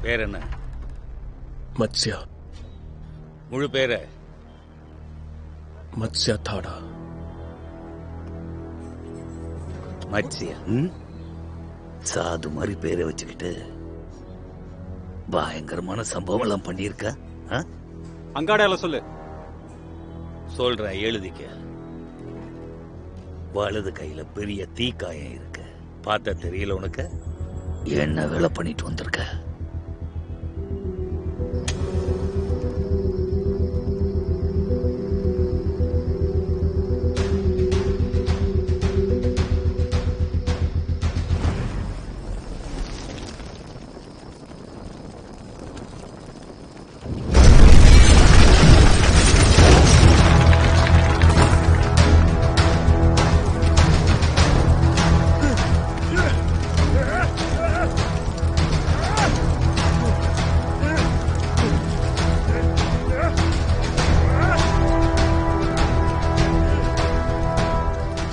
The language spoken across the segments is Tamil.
பேர் என்ன? மத்ஸ்யா. முழு பேர? மத்ஸ்யா தாடா. மத்ஸ்யா? சாது மாதிரி பேரை வச்சுக்கிட்டு பயங்கரமான சம்பவம் எல்லாம் பண்ணியிருக்க. அங்காடையால சொல்லு. சொல்ற, எழுதிக்க. வலது கையில பெரிய தீக்காயம் இருக்கு. பார்த்த தெரியல உனக்கு? என்ன வேலை பண்ணிட்டு வந்திருக்க?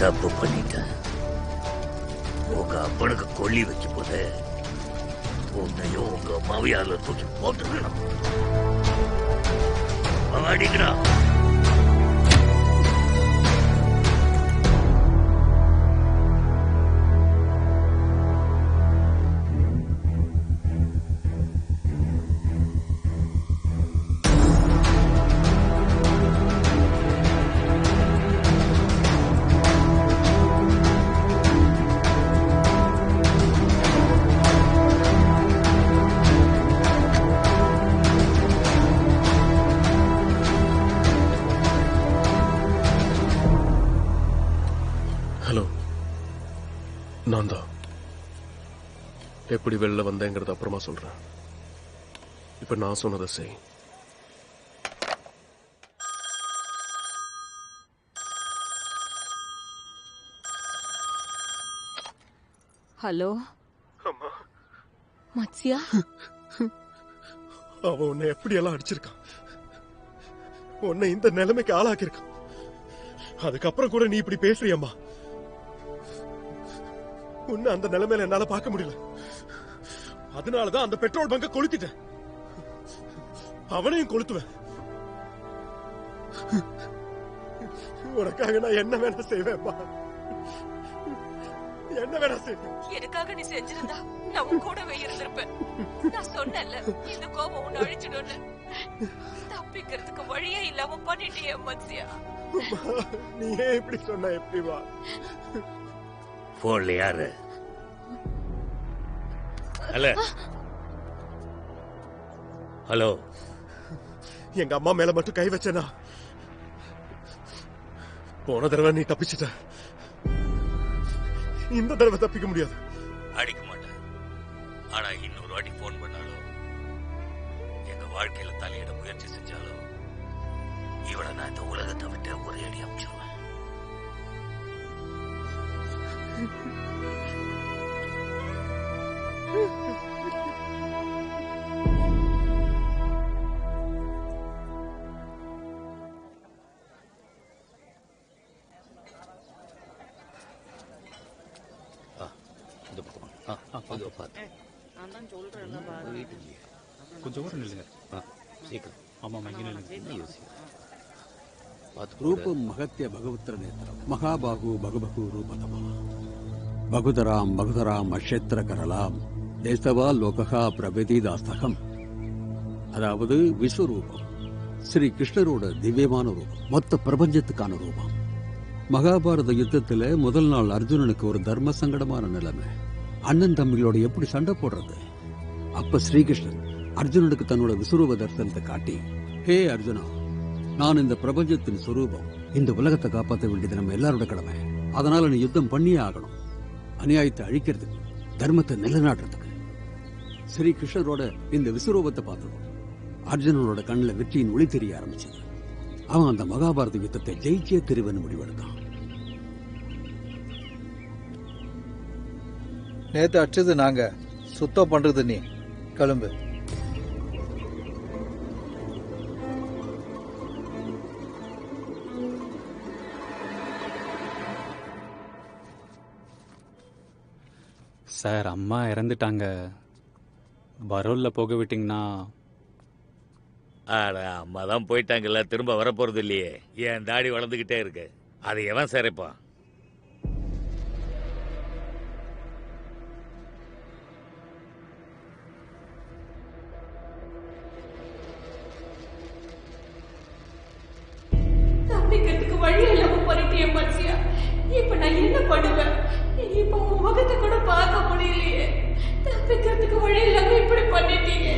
தப்பு பண்ணிட்டேன். உங்க அப்பனுக்கு கொல்லி வைக்கும் போது உன்னையும் உங்க அம்மாவையால தூக்கி போட்டுக்கணும். அடிக்கிறா. ஹலோ, நான் தான். எப்படி வெளில வந்தேங்கிறத அப்புறமா சொல்றேன். இப்ப நான் சொன்னதை செய். ஹலோ அம்மா, மத்ஸ்யா. அவன் உன்னை எப்படியெல்லாம் அடிச்சிருக்கான், உன்னை இந்த நிலைமைக்கு ஆளாக்கியிருக்கான். அதுக்கப்புறம் கூட நீ இப்படி பேசுறியம்மா. உன்னை அந்த நிலைமையில என்னால பார்க்க முடியல. அதனாலதான் அந்த பெட்ரோல் பங்க கொளுத்திட்டேன். அவனையும் கொளுத்துவேன். உனக்காக நான் என்ன வேணா செய்வேன்ப்பா, என்ன வேணா செய்வேன். எனக்காக நீ செஞ்சிருந்தா நான் உன் கூடவே இருந்திருப்பேன். நான் சொன்னேன்ல, இந்த கோபம் உன்னை அழிச்சிடும்னு. தப்பிக்கிறதுக்கு வழியே இல்லாம பண்ணிட்டியே மத்ஸ்யா. நீ ஏன் இப்படி சொன்ன? எப்படி வா? போன்ல யாரு? Hello hello. எங்க அம்மா மேல மட்டும் கை வச்சனா, போன தடவை நீ தப்பிச்சிட்ட, இந்த தடவை தப்பிக்க முடியாது. அடிக்க மாட்டேன். ஆனா இன்னொரு வாட்டி போன் பண்ணாலும், எங்க வாழ்க்கையில தலையிட முயற்சி செஞ்சாலும், இவளை நான் இந்த உலகத்தை விட்டு ஒரே அடி அமைச்சிருவேன். இந்த பக்கம் பார்த்து கொஞ்சம் கூட நில்லுங்க. சீக்கிரம். ஆமா, இங்கே நில்லுங்க. ರೂಪಂ ಮಹತ್ಯ ಭಗವತ್ರ ನೇತ್ರ ಮಹಾಬಾಹು ಭಗಭಗು ರೂಪತಮ பகுதராம் பகுதராம் அக்ஷேத்திர கரலாம் தேசவா லோகா பிரபதிதாஸ்தகம். அதாவது விஸ்வரூபம், ஸ்ரீ கிருஷ்ணரோட திவ்யமான ரூபம், மொத்த பிரபஞ்சத்துக்கான ரூபம். மகாபாரத யுத்தத்துல முதல் நாள் அர்ஜுனனுக்கு ஒரு தர்ம சங்கடமான நிலைமை. அண்ணன் தம்பிகளோட எப்படி சண்டை போடுறது? அப்ப ஸ்ரீகிருஷ்ணன் அர்ஜுனனுக்கு தன்னோட விஸ்வரூப தரிசனத்தை காட்டி, ஹே அர்ஜுனா, நான் இந்த பிரபஞ்சத்தின் சுரூபம், இந்த உலகத்தை காப்பாற்ற வேண்டியது நம்ம எல்லாரோட கடமை. அதனால நீ யுத்தம் பண்ணியே ஆகணும். அநியாயத்தை அழிக்கிறதுக்கு, தர்மத்தை நிலைநாட்டுறதுக்கு. ஸ்ரீ கிருஷ்ணரோட இந்த விஸ்வரூபத்தை பார்த்ததும் அர்ஜுனனோட கண்ணில் வெற்றியின் ஒளி தெரிய ஆரம்பிச்சது. அவன் அந்த மகாபாரத யுத்தத்தை ஜெயிச்சே திருவன்னு முடிவெடுத்தான். நேத்து அடிச்சது நாங்க, சுத்தம் பண்றது நீ. கிளம்பு. சார், அம்மா இறந்துட்டாங்க. பரோல்ல போக விட்டீங்கன்னா ஆனா அம்மா தான் போயிட்டாங்கல்ல, திரும்ப வரப்போறது இல்லையே. என் தாடி வளர்ந்துகிட்டே இருக்கு, அதை எவன் சேரைப்பான்? தப்பிக்கிறதுக்கு வழி இல்லாம பண்ணிட்டே மனுஷியா. இப்ப நான் என்ன பண்ணுவேன்? இப்ப உன் முகத்தை கூட பார்க்க முடியலையே. தப்பிக்கிறதுக்கு வழி இல்லாம இப்படி பண்ணிட்டீங்க.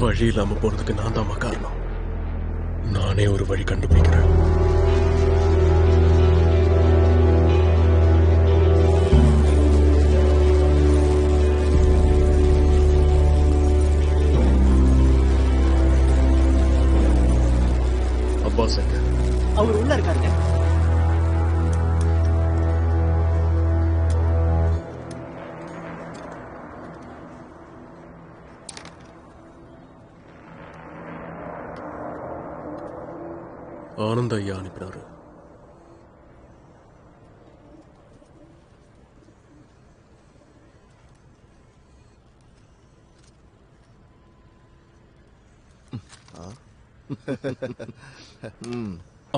வழி இல்லாம போறதுக்கு நான் தான் காரணம். நானே ஒரு வழி கண்டுபிடிக்கிறேன். அப்பாஸ் எங்க? அவர் உள்ள இருக்காருங்க. ஆனந்த ஐயா அனுப்பினாரு.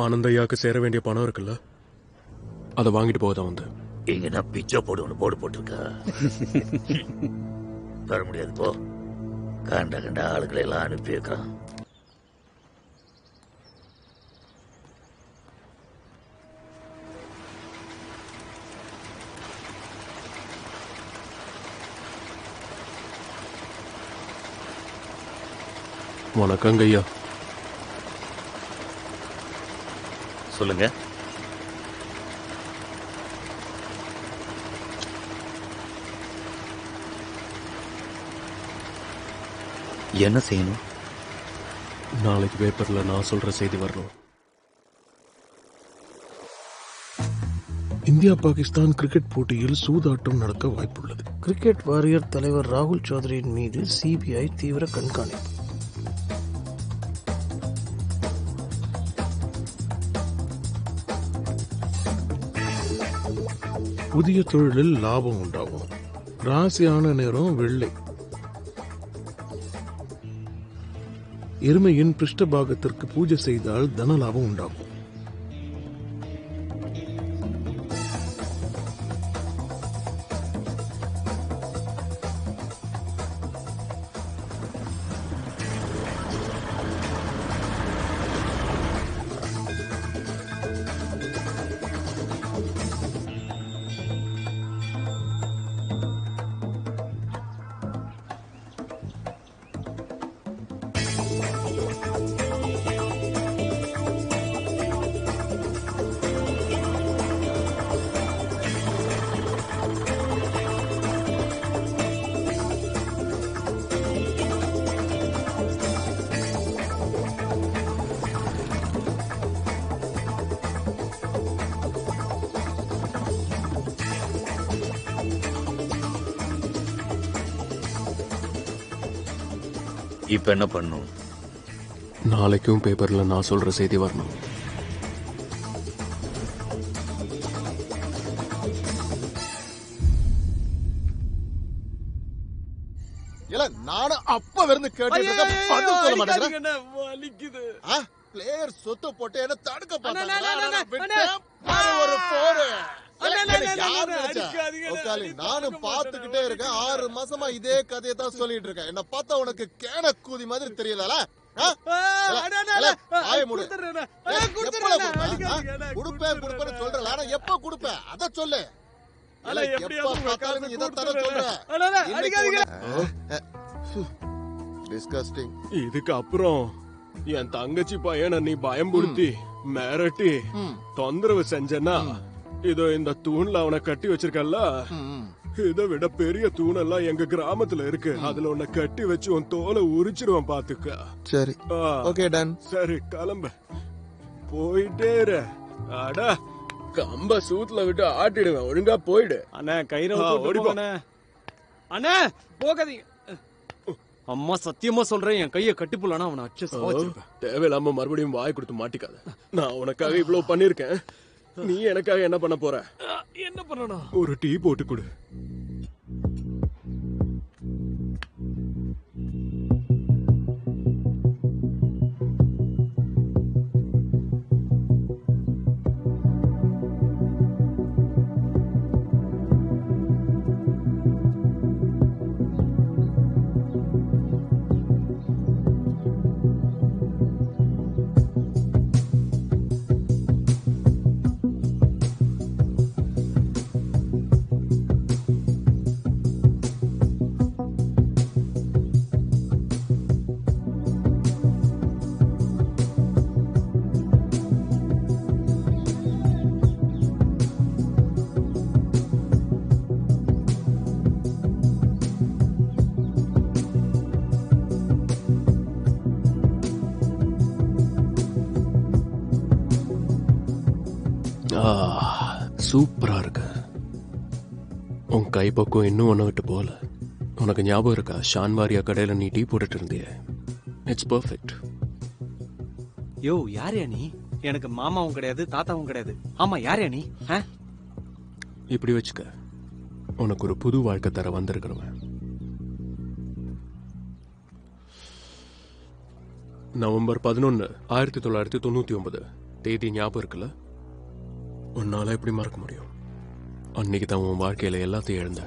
ஆனந்த ஐயாக்கு சேர வேண்டிய பணம் இருக்குல்ல, அதை வாங்கிட்டு போதான் வந்து. இங்க நான் பிச்சை போடுன்னு போடு போட்டிருக்கா. தர முடியாது போ. கண்ட ஆளுகளை எல்லாம் அனுப்பி வைக்கிறான். வணக்கங்க ஐயா. சொல்லுங்க. என்ன செய்யணும்? நாளைக்கு பேப்பர்ல நான் சொல்ற செய்தி வரணும். இந்தியா பாகிஸ்தான் கிரிக்கெட் போட்டியில் சூதாட்டம் நடக்க வாய்ப்புள்ளது. கிரிக்கெட் வாரியர் தலைவர் ராகுல் சௌத்ரியின் மீது சிபிஐ தீவிர கண்காணிப்பு. புதிய தொழிலில் லாபம் உண்டாகும். ராசியான நேரம் வெள்ளை. எருமையின் பிருஷ்டபாகத்திற்கு பூஜை செய்தால் தன லாபம் உண்டாகும். இப்ப என்ன பண்ணும்? நாளைக்கும் பேப்பர்ல நான் சொல்ற செய்தி வரணும். நானும் அப்ப இருந்து கேட்டு பிளேயர் சொத்து போட்டு என்ன தடுக்க நானும் பாத்துக்கிட்டே இருக்கேன். 6 மாசமா இதே கதையை தான் சொல்லிட்டு இருக்கேன். என்ன பார்த்தா உனக்கு கேன கூதி மாதிரி தெரியல? குடுப்பேன்னு சொல்றல, ஆனா எப்ப குடுப்ப அத சொல்லு. இதுக்கு அப்புறம் என் தங்கச்சி பையனை நீ பயம்படுத்தி மிரட்டி தொந்தரவு செஞ்சனா, இதோ இந்த தூண்ல அவனை கட்டி வச்சிருக்கல்ல, இதை விட பெரிய தூணெல்லாம் எங்க கிராமத்துல இருக்கு. அதுல உன்னை கட்டி வச்சு உன் தோலை உரிச்சிருவான் பாத்துக்க. சரி, ஓகே டன். சரி கிளம்ப, போயிட்டே இரு. அடா, கம்ப சூத்துல விட்டு ஆட்டிடுவேன், ஒழுங்கா போயிடு. அண்ணா கயிறு ஓடிப்போ. அண்ணா போகாதீங்க. அம்மா சத்தியமா சொல்றேன், என் கைய கட்டிப்புலனா அவனை அச்சு சாவச்சிருப்பேன். தேவையில்லாம மறுபடியும் வாய் கொடுத்து மாட்டிக்காத. நான் உனக்காக இவ்வளவு பண்ணிருக்கேன், நீ எனக்காக என்ன பண்ண போற? என்ன பண்ணணும்? ஒரு டீ போட்டு கொடு. சூப்பரா இருக்கு. உன் கைப்பக்கம் இன்னும் ஒன்ன விட்டு போல. உனக்கு ஞாபகம் இருக்கா, ஷான்வாரியா கடையில நீ டீ போட்டுட்டு இருந்திய? It's perfect. யோ யாரையா நீ? எனக்கு மாமாவும் கிடையாது தாத்தாவும் கிடையாது. ஆமா யாரையா நீ? இப்படி வச்சுக்க, உனக்கு ஒரு புது வாழ்க்கை தர வந்திருக்கிறவன். நவம்பர் 11, 1999 தேதி ஞாபகம் இருக்குல்ல? உன்னால எப்படி மறக்க முடியும்? அன்னைக்கு தான் உன் வாழ்க்கையில எல்லாத்தையும் இழந்த.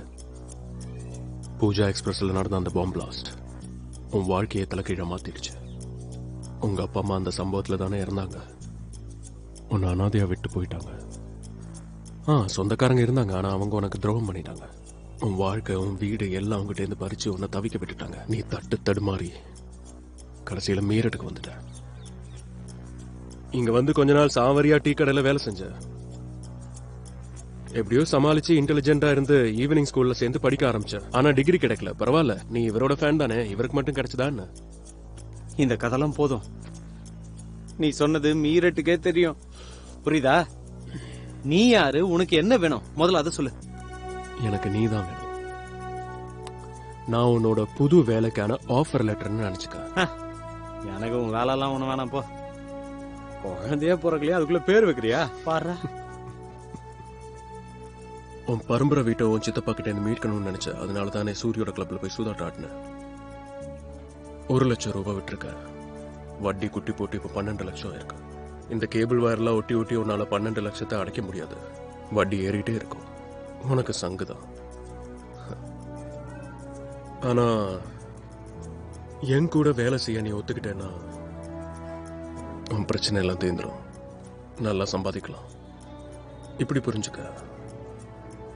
பூஜா எக்ஸ்பிரஸ்ல நடந்த அந்த பாம்பு பிளாஸ்ட் உன் வாழ்க்கையை தலைக்கீழ மாத்திடுச்சு. உங்க அப்பா அம்மா அந்த சம்பவத்துல தானே இறந்தாங்க. உன்னை அனாதையா விட்டு போயிட்டாங்க. சொந்தக்காரங்க இருந்தாங்க, ஆனா அவங்க உனக்கு துரோகம் பண்ணிட்டாங்க. உன் வாழ்க்கை, உன் வீடு எல்லாம் அவங்ககிட்ட இருந்து பறிச்சு உன்னை தவிக்க விட்டுட்டாங்க. நீ தடுமாறி கடைசியில மீரட்டுக்கு வந்துட்ட. இங்க வந்து கொஞ்ச நாள் சாவரியா டீ கடையில வேலை செஞ்ச. எப்படியோ சமாளிச்சு இன்டெலிஜென்டா இருந்து ஈவினிங் ஸ்கூல்ல சேர்ந்து படிக்க ஆரம்பிச்ச. ஆனா டிகிரி கிடைக்கல. பரவாயில்ல, நீ இவரோட ஃபேன் தானே, இவருக்கு மட்டும் கிடைச்சதான்னு. இந்த கதெல்லாம் போதும். நீ சொன்னது மீரட்டுக்கே தெரியும், புரியுதா? நீ யாரு, உனக்கு என்ன வேணும் முதல்ல அதை சொல்லு. எனக்கு நீ தான் வேணும். நான் உன்னோட புது வேலைக்கான ஆஃபர் லெட்டர்னு நினைச்சுக்க. எனக்கு உன் வேலை எல்லாம் ஒண்ணு வேணாம் போ. குழந்தையா பிறக்கலையா, அதுக்குள்ள பேர் வைக்கிறியா பாரு. உன் பரம்பரை வீட்டை உன் சித்தப்பா கிட்ட இருந்து மீட்கணும்னு நினைச்ச. அதனால தானே சூரியோட கிளப்ல போய் சூதாட்டம் ஆட்டினேன். 1 லட்சம் ரூபாய் விட்டுருக்க. வட்டி குட்டி போட்டு இப்ப 12 லட்சம் இருக்கு. இந்த கேபிள் வயர்லாம் ஒட்டி ஒட்டி உன்னால 12 லட்சத்தை அடைக்க முடியாது. வட்டி ஏறிட்டே இருக்கும். உனக்கு சங்குதான். ஆனா என் கூட வேலை செய்ய நீ ஒத்துக்கிட்டேன்னா உன் பிரச்சனை எல்லாம் தீர்ந்துடும். நல்லா சம்பாதிக்கலாம். இப்படி புரிஞ்சுக்க,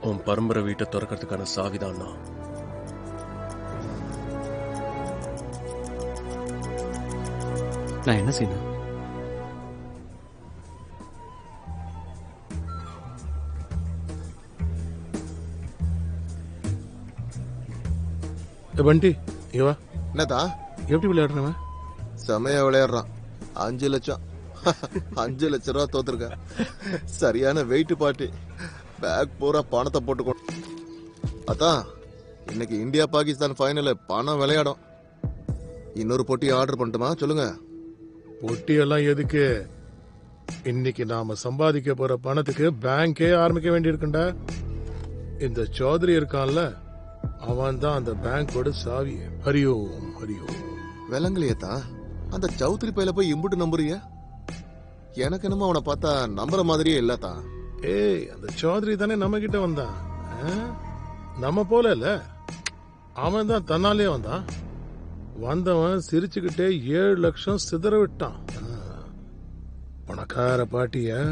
உன் பரம்பரை வீட்டை திறக்கிறதுக்கான சாவிதான் நான். நான் என்ன செய்யணும்? பண்டி இவா என்னதா எப்படி விளையாடுறவன்? செமையா விளையாடுறான். 5 லட்சம் 5 லட்சம் ரூபா தோத்துருக்க. சரியான வெயிட் பாட்டி. பேக் பூரா பணத்தை போட்டு. அதான் இன்னைக்கு இந்தியா பாகிஸ்தான் ஃபைனல் பணம் விளையாடும். இன்னொரு போட்டி ஆர்டர் பண்ணட்டுமா? சொல்லுங்க. பொட்டியெல்லாம் எதுக்கு? இன்னைக்கு நாம சம்பாதிக்க போற பணத்துக்கு பேங்கே ஆரம்பிக்க வேண்டியிருக்குண்டா. இந்த சௌத்ரி இருக்கான்ல, அவன் தான் அந்த பேங்கோட சாவி. ஹரியோம் ஹரியோம். விலங்குலையத்தா அந்த சௌத்ரி பையில போய் இம்புட்டு நம்புறிய? எனக்கு என்னமோ அவனை பார்த்தா நம்புற மாதிரியே இல்லத்தா. ஏய், அந்த சௌத்ரி தானே நம்ம கிட்ட வந்தான். நம்ம போல இல்ல, அவன் தான் தன்னாலே வந்தான். வந்தவன் சிரிச்சுக்கிட்டே 7 லட்சம் சிதற விட்டான். பணக்கார பாட்டிய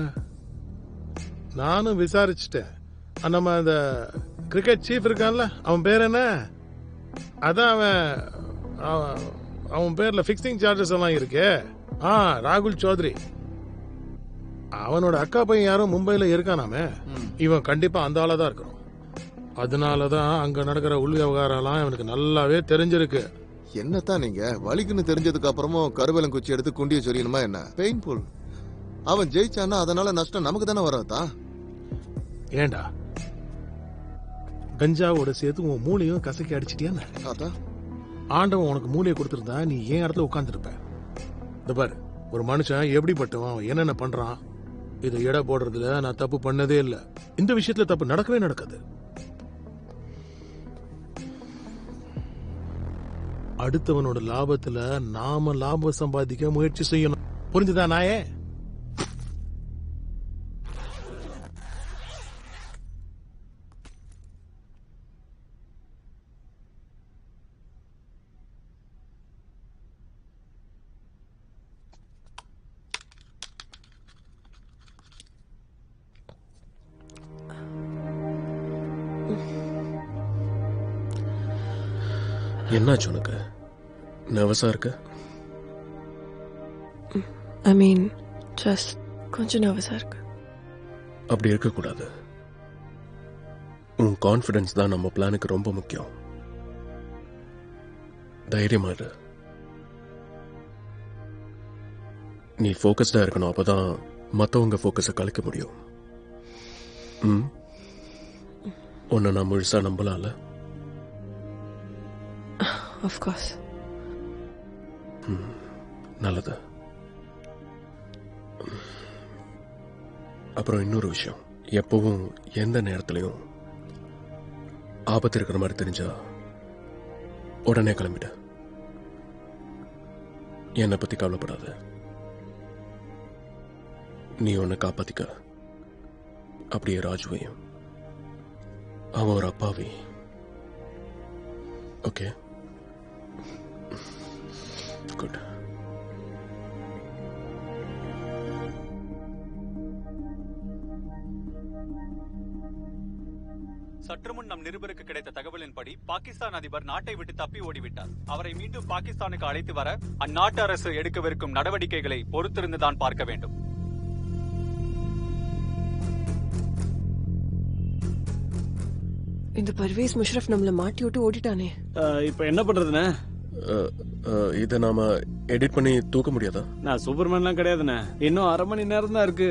நானும் விசாரிச்சுட்டேன். நம்ம அந்த கிரிக்கெட் சீஃப் இருக்கான்ல, அவன் பேர் என்ன? அதான் அவன் பேர்ல பிக்சிங் சார்ஜஸ் எல்லாம் இருக்கே. ராகுல் சௌத்ரி. அவனோட அக்கா பையன் யாரும் மும்பைல இருக்கானாமே. இவன் கண்டிப்பா அந்த ஆளா தான் இருக்கணும். அதனாலதான் அங்க நடக்கிற உள் விவகாரம்லாம் எனக்கு நல்லாவே தெரிஞ்சிருக்கு. என்னத்தான் நீங்க வலிக்குன்னு தெரிஞ்சதுக்கு அப்புறமும் கருவேலங்குச்சி எடுத்து குண்டிய சொல்லணுமா என்ன? பெயின்ஃபுல். அவன் ஜெயிச்சானா அதனால நஷ்டம் நமக்கு தானே வராதா? ஏண்டா கஞ்சாவோட சேர்த்து உன் மூளையும் கசக்கி அடிச்சிட்டியான்னு? ஆண்டவன் உனக்கு மூளையை கொடுத்திருந்தா நீ ஏன் இடத்துல உட்கார்ந்துருப்ப. இந்த பாரு, ஒரு மனுஷன் எப்படிப்பட்டவன், என்னென்ன பண்றான், இதை எடை போடுறதுல நான் தப்பு பண்ணதே இல்லை. இந்த விஷயத்துல தப்பு நடக்கவே நடக்காது. அடுத்தவனோட லாபத்துல நாம லாபம் சம்பாதிக்க முயற்சி செய்யணும். புரிஞ்சுதா நாயே? என்னாச்சு உனக்கு? நர்வஸா இருக்க? ஐ மீன் ஜஸ்ட் கொஞ்சம் நர்வஸா இருக்கு. அப்படி இருக்கக்கூடாது. உன் கான்ஃபிடன்ஸ் தான் நம்ம பிளானுக்கு ரொம்ப முக்கியம். தைரியமா இரு. நீ ஃபோக்கஸ்டா இருக்கணும். அப்பதான் மத்தவங்க ஃபோக்கஸை கலைக்க முடியும். உன்னை நான் முழுசா நம்பலாம்ல? Of course. நல்லது. அப்புறம் இன்னொரு விஷயம், எப்பவும் எந்த நேரத்திலையும் ஆபத்து இருக்கிற மாதிரி தெரிஞ்சா உடனே கிளம்பிட. என்னை பத்தி கவலைப்படாத. நீ உன்னை காப்பாத்திக்க. அப்படியே ராஜுவையும். அவன் ஒரு அப்பாவி. ஓகே? குட். சற்று முன் நம் நிருபருக்கு கிடைத்த தகவலின்படி பாகிஸ்தான் அதிபர் நாட்டை விட்டு தப்பி ஓடிவிட்டார். அவரை மீண்டும் பாகிஸ்தானுக்கு அழைத்து வர அந்நாட்டு அரசு எடுக்கவிருக்கும் நடவடிக்கைகளை பொறுத்திருந்துதான் பார்க்க வேண்டும். இந்த பர்வேஸ் முஷரஃப் நம்மள மாட்டி விட்டு ஓடிட்டானே. இப்ப என்ன பண்றதுண்ணே? இதை நாம எடிட் பண்ணி தூக்க முடியாதா? நான் சூப்பர்மேன்லாம் கிடையாதுண்ணே. இன்னும் 1/2 மணி நேரம் தான் இருக்கு.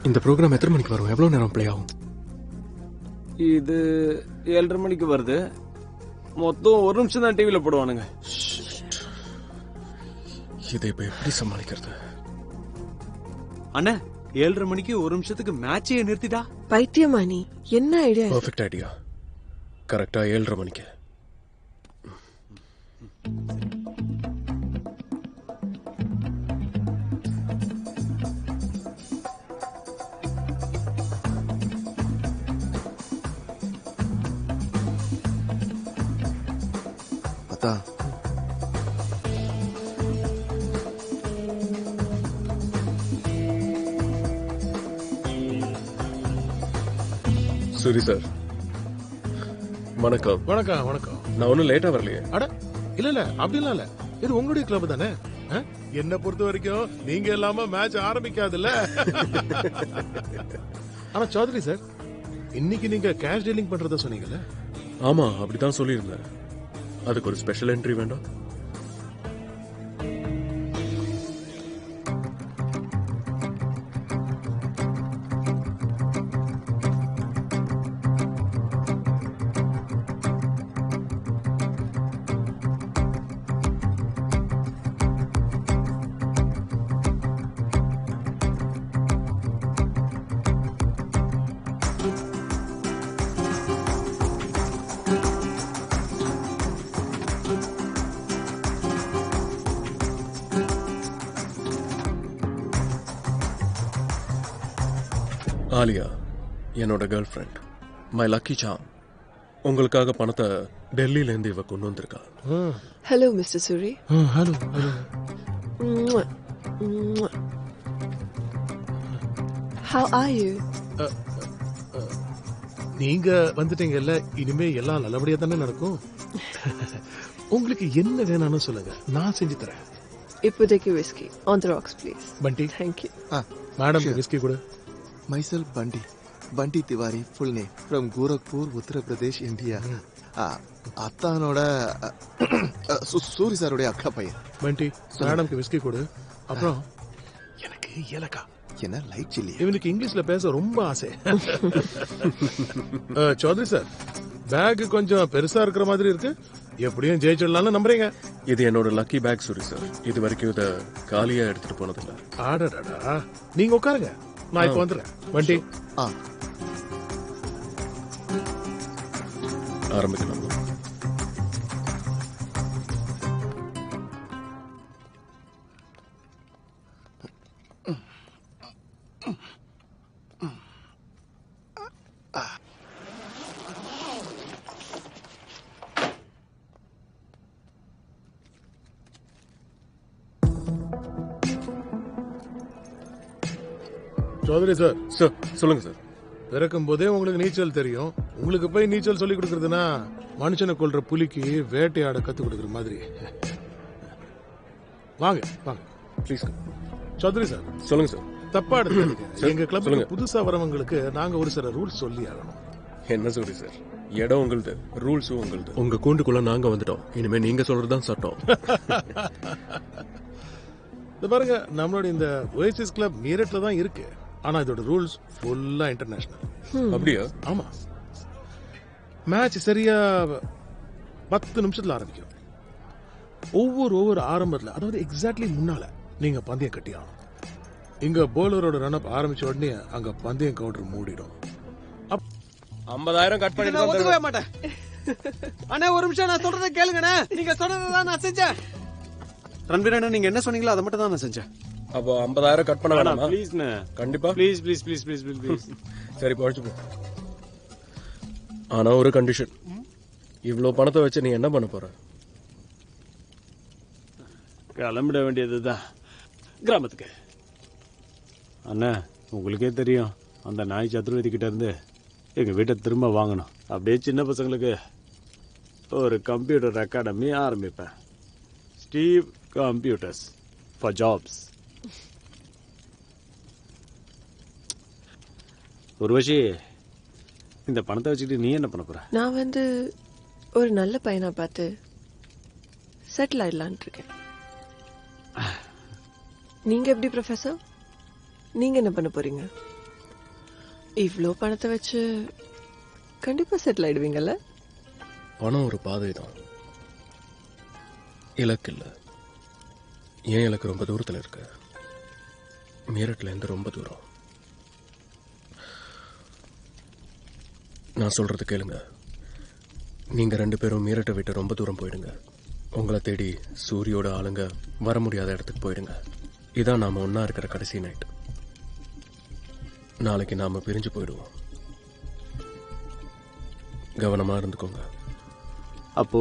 இந்த ப்ரோக்ராம் எத்தனை மணிக்கு வரும்? எவ்வளவு நேரம் பிளே ஆகும்? இது 7:30 மணிக்கு வருது. மொத்தம் 1 நிமிஷம் தான் டிவில போடுவானுங்க. இதை இப்ப எப்படி சமாளிக்கிறது? அண்ணா 7:30 மணிக்கு 1 நிமிஷத்துக்கு மேட்சையே நிறுத்திட்டா? பைத்தியமா நீ? என்ன ஐடியா? Perfect idea. கரெக்டா 7:30 மணிக்கு. சூரி சார், வணக்கம். வணக்கம். வணக்கம். நான் ஒன்னும் லேட்டா வரலையே. அட இல்ல அப்படிலாம் இல்ல, இது உங்களுடைய கிளப் தானே. என்ன பொறுத்த வரைக்கும் நீங்க இல்லாம மேட்ச் ஆரம்பிக்காதுல்ல. ஆனா சௌத்ரி சார், இன்னைக்கு நீங்க கேஷ் டீலிங் பண்றதா சொன்னீங்கல்ல? ஆமா, அப்படிதான் சொல்லியிருந்தேன். அதுக்கு ஒரு ஸ்பெஷல் என்ட்ரி வேண்டாம்? ஆலியா என்னோட girl friend, my lucky charm. உங்களுக்காக பணத்தை டெல்லியில இருந்து இவ கொண்டு வந்திருக்கா. Hello mister Suri. Hello. How are you? நீங்க வந்துட்டீங்கல்ல, இனிமே எல்லாம் நல்லபடியா தானே நடக்கும். உங்களுக்கு என்ன வேணும்னு சொல்லுங்க, நான் செஞ்சு தரேன். இப்போதைக்கு whiskey on the rocks please. பண்டி. Thank you. மேடம் whiskey கூட. மைசெல் பண்டி. பண்டி Tiwari, full name, from Gorakhpur, Uttar Pradesh, India. அத்தானோட Suri சாருடைய அக்கா பையன். பண்டி, மேடம்க்கு விஸ்கி கொடு. அப்புறம் எனக்கு ஏலக்கா. என்ன லைட் சில்லி? இவனுக்கு இங்கிலீஷ்ல பேச ரொம்ப ஆசை. சௌத்ரி சார், பேக் கொஞ்சம் பெருசா இருக்கிற மாதிரி இருக்கு. எப்படியும் ஜெயிச்சிடலாம்னு நம்புறீங்க? இது என்னோட லக்கி பேக் சூரி சார். இது வரைக்கும் இதை காலியா எடுத்துட்டு போனதில்லை. ஆடடா, நீங்க உட்காருங்க, நான் இப்ப வந்துடுறேன். வண்டி ஆரம்பிக்கலாம். சௌத்ரி சார். சார் சொல்லுங்க சார். பிறக்கும் போதே உங்களுக்கு நீச்சல் தெரியும். உங்களுக்கு போய் நீச்சல் சொல்லி கொடுக்கறதுனா மனுஷனை கொல்ற புலிக்கு வேட்டையாட கத்து கொடுக்கற மாதிரி. வாங்க வாங்க ப்ளீஸ். சௌத்ரி சார். சொல்லுங்க சார். தப்பா எடுத்துக்காதீங்க. எங்க கிளப்ல புதுசா வரவங்களுக்கு நாங்க ஒரு சில ரூல்ஸ் சொல்லி ஆகணும். என்ன சூரி சார், இடம் உங்களுது, ரூல்ஸும் உங்களுது. உங்க கூண்டுக்குள்ள நாங்க வந்துட்டோம். இனிமே நீங்க சொல்றதுதான் சட்டம். இந்த பாருங்க, நம்மளோட இந்த ஓஎஸ்எஸ் கிளப் மீரட்ல தான் இருக்கு. ஆனா இதோட ரூல்ஸ் ஃபுல்லா இன்டர்நேஷனல். அப்படியா? ஆமா. மேட்ச் சரியா 10 நிமிஷத்துல ஆரம்பிக்கும். ஒவ்வொரு ஆரம்பத்துல, அதாவது எக்ஸாக்ட்லி முன்னால நீங்க பந்தயம் கட்டி ஆகணும். இங்க போலரோட ரன் அப் ஆரம்பிச்ச உடனே அங்க பந்தயம் கவுண்டர் மூடிடும். 50,000 கட் பண்ணி நான் ஒத்துக்கவே மாட்டேன். அண்ணா ஒரு நிமிஷம், நான் சொல்றதை கேளுங்கண்ணே. நீங்க சொன்னதான் நான் செஞ்சேன். ரன்வீர் அண்ணா, நீங்க என்ன சொன்னீங்களோ அதை மட்டும் தான் நான் செஞ்சேன். அப்போ 50,000 கட் பண்ண வேணாமா? ப்ளீஸ்ண்ணே. கண்டிப்பா. Please please please please please. சரி பழிச்சு போ. ஆனா ஒரு கண்டிஷன். இவ்வளவு பணத்தை வச்சு நீ என்ன பண்ண போற? கிளம்பிட வேண்டியதுதான் கிராமத்துக்கு. அண்ணா, உங்களுக்கே தெரியும், அந்த நாய் சத்ருவதி கிட்ட இருந்து எங்க வீட்டை திரும்ப வாங்கணும். அப்படியே சின்ன பசங்களுக்கு ஒரு கம்ப்யூட்டர் அகாடமி ஆரம்பிப்பேன். Steve computers for jobs. Urvashi, இந்த பணத்தை வச்சுக்கிட்டு நீ என்ன பண்ண போற? நான் ஒரு நல்ல பையனா பார்த்து செட்டில் ஆயிடலான் இருக்கேன். நீங்க எப்படி ப்ரொஃபசர்? நீங்க என்ன பண்ண போறீங்க? இவ்ளோ பணத்தை வச்சு கண்டிப்பா செட்டில் ஆயிடுவீங்கல்ல? பணம் ஒரு பாதை தான், இலக்கு இல்ல. ஏன் இலக்கு ரொம்ப தூரத்துல இருக்கு. மீரட்ல இருந்து ரொம்ப தூரம். நான் சொல்றது கேளுங்க. நீங்க 2 பேரும் மீரட்டை விட்டு ரொம்ப தூரம் போயிடுங்க. உங்களை தேடி சூரியோட ஆளுங்க வர முடியாத இடத்துக்கு போயிடுங்க. இதான் நாம ஒன்னா இருக்கிற கடைசி நைட். நாளைக்கு நாம பிரிஞ்சு போயிடுவோம். கவனமா இருந்துக்கோங்க. அப்போ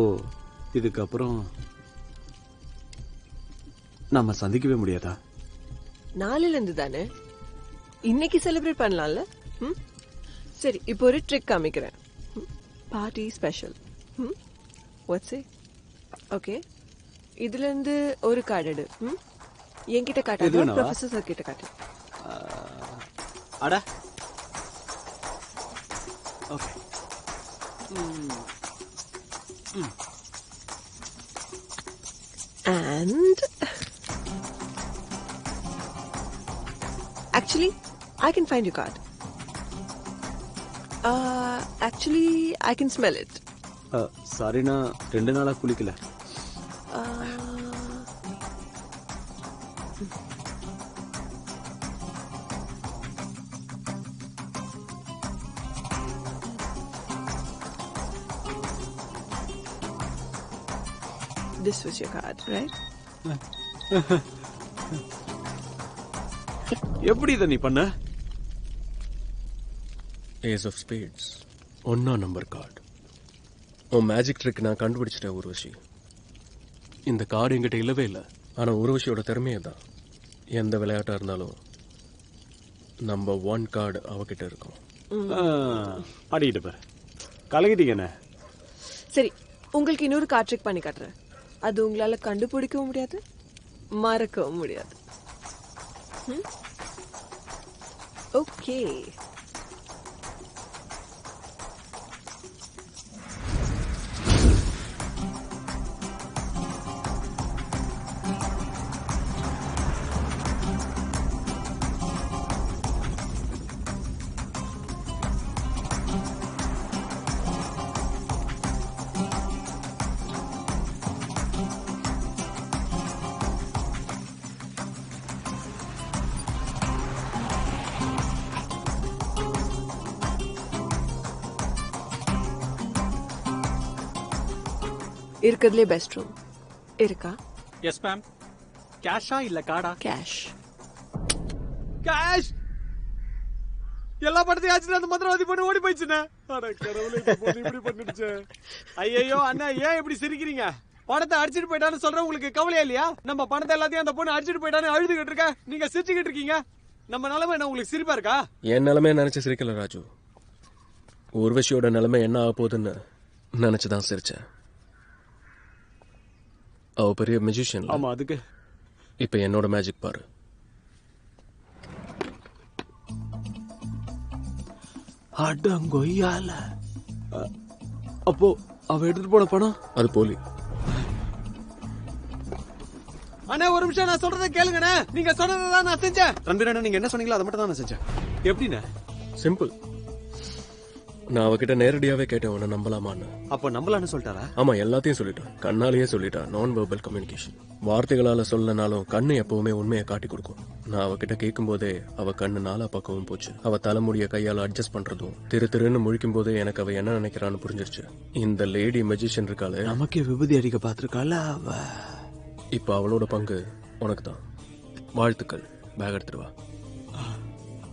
இதுக்கப்புறம் நாம சந்திக்கவே முடியாதா? நாளையில இருந்து தானே, இன்னைக்கு செலிப்ரேட் பண்ணலாம்ல. சரி, இப்போ ஒரு ட்ரிக் காமிக்கிறேன். Party special. Watts it? Okay, இதுல இருந்து ஒரு கார்டு எடு. என்கிட்ட காட்டாத, ப்ரொஃபசர் சார் கிட்ட காட்டு. அட okay. And actually, I can find your card. Actually, I can smell it. Sorry, நான் 2 நாளா குளிக்கல. This was your card, right? எப்படி இதை நீ பண்ண? ஏஸ் ஆஃப் ஸ்பேட்ஸ், 1ஆம் நம்பர் கார்டு. உன் மேஜிக் ட்ரிக் நான் கண்டுபிடிச்சிட்டேன் உர்வஷி. இந்த கார்டு என்கிட்ட இல்லவே இல்லை. ஆனா உர்வஷியோட திறமையே தான். எந்த விளையாட்டா இருந்தாலும் நம்பர் 1 கார்டு அவகிட்ட இருக்கும். ஆடிக்கிட்டு பாரு, கலகிட்டீங்கண்ணே. சரி, உங்களுக்கு இன்னொரு கார்ட் ட்ரிக் பண்ணி காட்டுறேன். அது உங்களால கண்டுபிடிக்கவும் முடியாது, மறக்கவும் முடியாது. ஓகே, இருக்கிறதுலே பெஸ்ட் ரூம் இருக்கா? Yes ma'am. கேஷா இல்ல கார்டா? கேஷ். கேஷ் எல்லா படத்தையும் ஆச்சு அந்த மந்திரவாதி பொண்ணு ஓடி போயிடுச்சுண்ணே. இப்படி பண்ணிடுச்சு. ஐயோ அண்ணா ஏன் இப்படி சிரிக்கிறீங்க? பணத்தை அடிச்சிட்டு போயிட்டான்னு சொல்ற உங்களுக்கு கவலையா இல்லையா? நம்ம பணத்தை எல்லாத்தையும் அந்த பொண்ணு அடிச்சிட்டு போயிட்டான்னு அழுதுகிட்டு இருக்க, நீங்க சிரிச்சுக்கிட்டு இருக்கீங்க. நம்ம நிலைமை என்ன உங்களுக்கு சிரிப்பா இருக்கா? என் நிலைமையை நினைச்சு சிரிக்கல ராஜு. ஊர்வசியோட நிலைமை என்ன ஆக போகுதுன்னு நினைச்சுதான் சிரிச்சேன். அவ பெரிய மியூசிஷியன். ஆமா, அதுக்கு இப்ப என்னோட மேஜிக் பாரு. அடங்கொய்யால. அப்போ அவ எடுத்துட்டு போன பணம்? அது போலி. அண்ணா ஒரு நிமிஷம், நான் சொல்றதை கேளுங்கண்ணே. நீங்க சொன்னதான் நான் செஞ்சேன். ரன்பீரண்ணா நீங்க என்ன சொன்னீங்களோ அதை மட்டும் தான் நான் செஞ்சேன். எப்படிண்ணே? சிம்பிள். நான் அவகிட்ட நேரடியாவே கேட்டேன் உன்னை நம்பலாமான்னு. அப்ப நம்பலான்னு சொல்லிட்டாரா? ஆமா, எல்லாத்தையும் சொல்லிட்டான். கண்ணாலேயே சொல்லிட்டான். நான் வெர்பல் கம்யூனிகேஷன். வார்த்தைகளால சொல்லனாலும் கண்ணு எப்பவுமே உண்மையை காட்டி கொடுக்கும். நான் அவகிட்ட கேட்கும் போதே அவ கண்ணு நாலா பக்கமும் போச்சு. அவ தலைமுடிய கையால அட்ஜஸ்ட் பண்றதும் திருன்னு முழிக்கும் போதே எனக்கு அவ என்ன நினைக்கிறான்னு புரிஞ்சிருச்சு. இந்த லேடி மெஜிஷியன் இருக்காளே, நமக்கே விபதி அடிக்க பாத்துருக்காள அவ. இப்ப அவளோட பங்கு உனக்கு தான். வாழ்த்துக்கள். பேக் எடுத்துட்டு வா.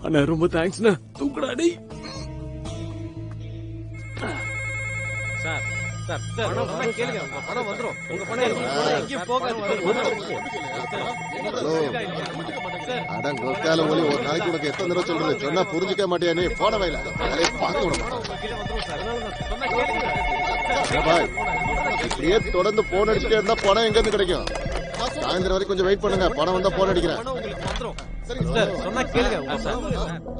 அண்ணா ரொம்ப தேங்க்ஸ்ண்ணா. தூக்குடா டேய். சார் சார் பணம் கேளுங்க. உங்க பணம் வந்துரும். உங்க பணம் எங்கேயும் போகாது. அடங்கொக்கால ஒலி ஒரு நாளைக்கு உனக்கு எத்தனை தடவை சொல்றது? சொன்னா புரிஞ்சுக்க மாட்டியா நீ? போன வயல பார்க்க விட மாட்டேன். இப்படியே தொடர்ந்து போன் அடிச்சுட்டே இருந்தா பணம் எங்க இருந்து கிடைக்கும்? சாயந்தரம் வரைக்கும் கொஞ்சம் வெயிட் பண்ணுங்க. பணம் வந்தா போன் அடிக்கிறேன். சார் சொன்னா கேளுங்க.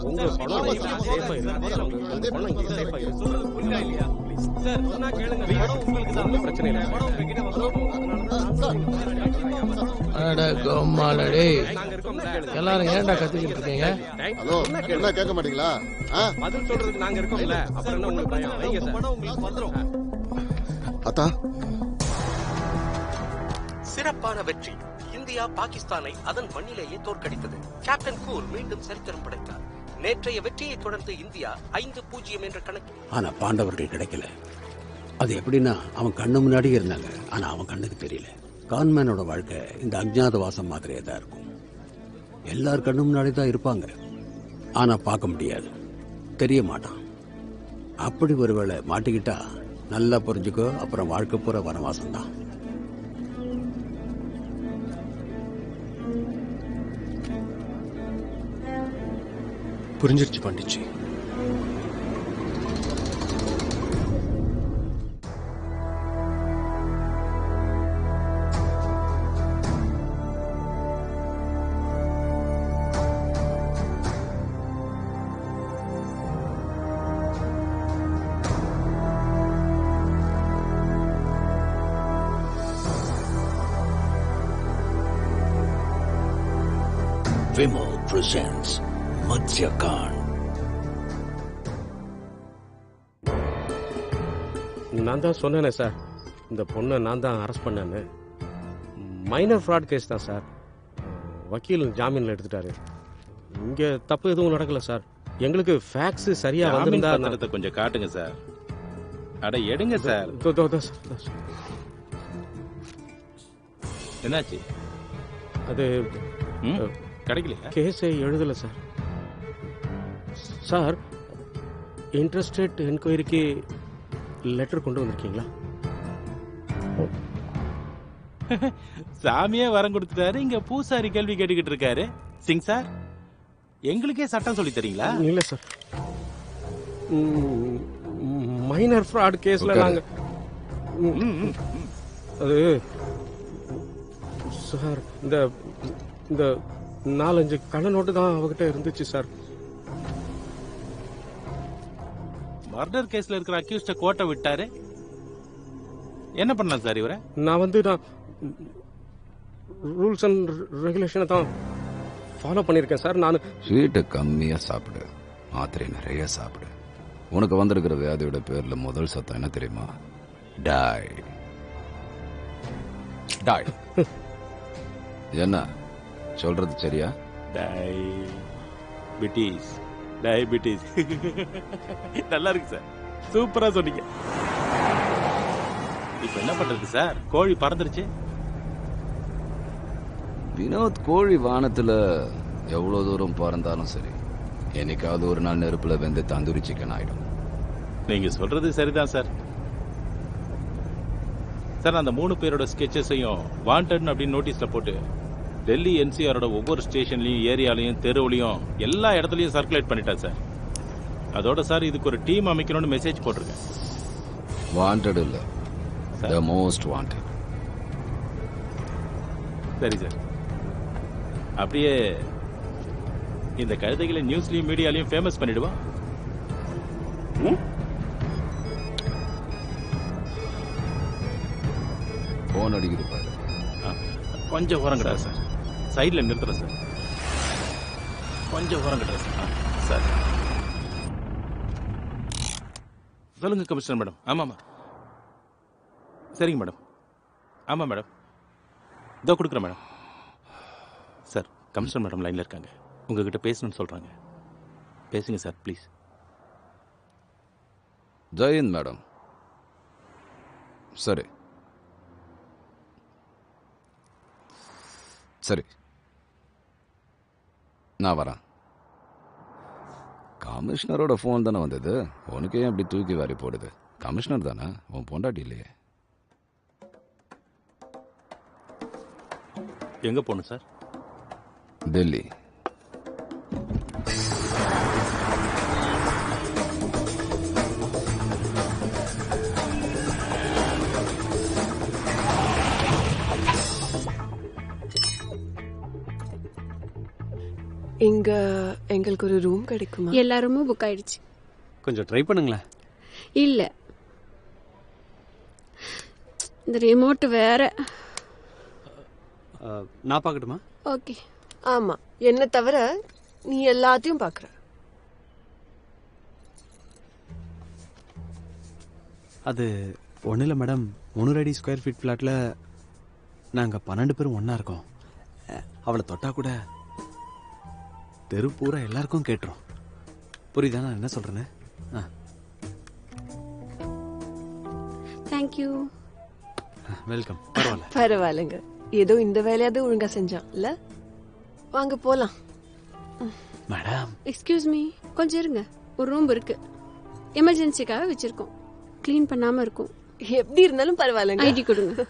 உங்க பணம் சேஃபா இல்லையா? சார் சொன்னா கேளுங்க. பணம் உங்களுக்கு தான், பிரச்சனை இல்லை. பணம் உங்ககிட்ட அட கோமாளடே, எல்லாரும் ஏன்டா கத்திக்கிட்டு இருக்கீங்க? ஹலோ, என்ன கேட்க மாட்டீங்களா? பதில் சொல்றதுக்கு நாங்க இருக்கோம்ல, அப்புறம் என்ன உங்களுக்கு பயம்? வைங்க சார், பணம் உங்களுக்கு வந்துரும். அத்தா, சிறப்பான வெற்றி. இந்தியா பாகிஸ்தானை அதன் மண்ணிலேயே தோற்கடித்தது. கேப்டன் கூல் மீண்டும் சரித்திரம் படைத்தார். நேற்றைய வெற்றியை தொடர்ந்து இந்தியா 5-0 என்ற கணக்கு. ஆனா பாண்டவர்கள் கிடைக்கல. அது எப்படின்னா, அவன் கண்ணு முன்னாடியே இருந்தாங்க, ஆனா அவன் கண்ணுக்கு தெரியல. கான்மேனோட வாழ்க்கை இந்த அஞ்ஞாதவாசம் மாதிரியே தான் இருக்கும். எல்லார் கண்ணு முன்னாடி தான் இருப்பாங்க, ஆனா பார்க்க முடியாது, தெரிய மாட்டான். அப்படி ஒருவேளை மாட்டிக்கிட்டா நல்லா புரிஞ்சுக்கோ, அப்புறம் வாழ்க்கை பூரா வனவாசம் தான். புரிஞ்சிருச்சு பண்டிச்சி. Vimal presents Matsyakan. நான் தான் சொன்னேனே சார், இந்த பொண்ணை நான் தான் அரெஸ்ட் பண்ணேன்னு. மைனர் ஃப்ராட் கேஸ் தான் சார். வக்கீல் ஜாமீன்ல எடுத்துட்டாரு. இங்க தப்பு எதுவும் நடக்கல சார். எங்களுக்கு ஃபேக்ஸ் சரியா வந்திருந்தா பத்திரத்தை கொஞ்சம் காட்டுங்க சார். அட எடுங்க சார். என்னாச்சு? அது கிடைக்கலையா? கேஸை எழுதல சார். சார், இன்ட்ரெஸ்டட் என்கொயரிக்கு லெட்டர் கொண்டு வந்திருக்கீங்களா? சாமியே வரம் கொடுத்துட்டாரு, இங்க பூசாரி கேள்வி கேட்டுக்கிட்டு இருக்காரு. சிங் சார், எங்களுக்கே சட்டம் சொல்லி தரீங்களா? இல்ல சார், மைனர் ஃப்ராட் கேஸ்ல நாங்க அது சார், இந்த 4-5 கள்ள நோட்டு தான் அவகிட்ட இருந்துச்சு சார். மர்டர் கேஸ்ல இருக்கிற அக்யூஸ்ட கோட்டை விட்டாரு. என்ன பண்ணலாம் சார் இவரை? நான் ரூல்ஸ் அண்ட் ரெகுலேஷனை தான் ஃபாலோ பண்ணியிருக்கேன் சார். நான் ஸ்வீட்டை கம்மியா சாப்பிடு, மாத்திரை நிறைய சாப்பிடு. உனக்கு வந்திருக்கிற வியாதியோட பேர்ல முதல் சத்தம் என்ன தெரியுமா? டாய் டாய். என்ன சொல்றது சரியா? டயபிட்டிஸ். டயபிட்டிஸ். நல்லா இருக்கு சார், சூப்பரா சொன்னீங்க. இப்ப என்ன பண்றது சார்? கோழி பறந்துருச்சு. வினோத், கோழி வானத்துல எவ்வளவு தூரம் பறந்தாலும் சரி, என்னைக்காவது ஒரு நாள் நெருப்புல வெந்து தந்தூரி சிக்கன் ஆயிடும். நீங்க சொல்றது சரிதான் சார். சார், அந்த 3 பேரோட ஸ்கெச்சஸையும் வாண்டட் அப்படின்னு நோட்டீஸ்ல போட்டு டெல்லி என்சிஆரோட ஒவ்வொரு ஸ்டேஷன்லயும், ஏரியாலையும், தெருவுலையும், எல்லா இடத்துலயும் சர்க்குலேட் பண்ணிட்டா சார். அதோட சார் இதுக்கு ஒரு டீம் அமைக்கணும்னு மெசேஜ் போட்டிருக்கேன். வாண்டட் இல்ல, the most wanted. சரி சார். அப்படியே இந்த கழுதைகளை நியூஸ்லயும் மீடியாலையும் ஃபேமஸ் பண்ணிடுவா. போன் அடிக்குது பாரு. கொஞ்சம் உரங்கடா சார். சைட்ல நிறுத்துறேன் சார். கொஞ்சம் உரங்கடா சார். சார் சொல்லுங்க கமிஷனர் மேடம். ஆமாமா, சரிங்க மேடம். ஆமா மேடம், இதோ கொடுக்குறேன் மேடம். சார், கமிஷனர் மேடம் லைன்ல இருக்காங்க, உங்ககிட்ட பேசணும்னு சொல்றாங்க. பேசுங்க சார் ப்ளீஸ். ஜெயந்த் மேடம். சரி சரி, நான் வரேன். கமிஷனரோட ஃபோன் தானே வந்தது, உனக்கு ஏன் அப்படி தூக்கி வாரி போடுது? கமிஷனர் தானே, உன் பொண்டாட்டி இல்லையே. எங்க போகணும் சார்? டெல்லி. இங்க எங்களுக்கு ஒரு ரூம் கிடைக்குமா? எல்லா ரூமும் புக் ஆயிடுச்சு. கொஞ்சம் ட்ரை பண்ணுங்களேன். இல்ல, இந்த ரிமோட் வேற. நான் பார்க்கட்டுமா? ஓகே. ஆமா, என்ன தவிர நீ எல்லாத்தையும் பார்க்குற. அது ஒன்றும் இல்லை மேடம். 300 அடி ஸ்கொயர் ஃபீட் ஃப்ளாட்டில் நாங்கள் 12 பேரும் ஒன்றா இருக்கோம். அவளை தொட்டா கூட தெரு பூரா எல்லாருக்கும் கேட்டுரும். புரியுதா நான் என்ன சொல்கிறேன்னு? தேங்க்யூ. வெல்கம். பரவாயில்ல பரவாயில்லைங்க, ஏதோ இந்த வேலையாவது ஒழுங்கா செஞ்சான் இல்ல. வாங்க போலாம். மேடம். எக்ஸ்கியூஸ் மீ, கொஞ்சம் இருங்க. ஒரு ரூம் இருக்கு, எமர்ஜென்சிக்காக வச்சிருக்கோம். க்ளீன் பண்ணாம இருக்கும். எப்படி இருந்தாலும் பரவாயில்லைங்க. ஐடி கொடுங்க.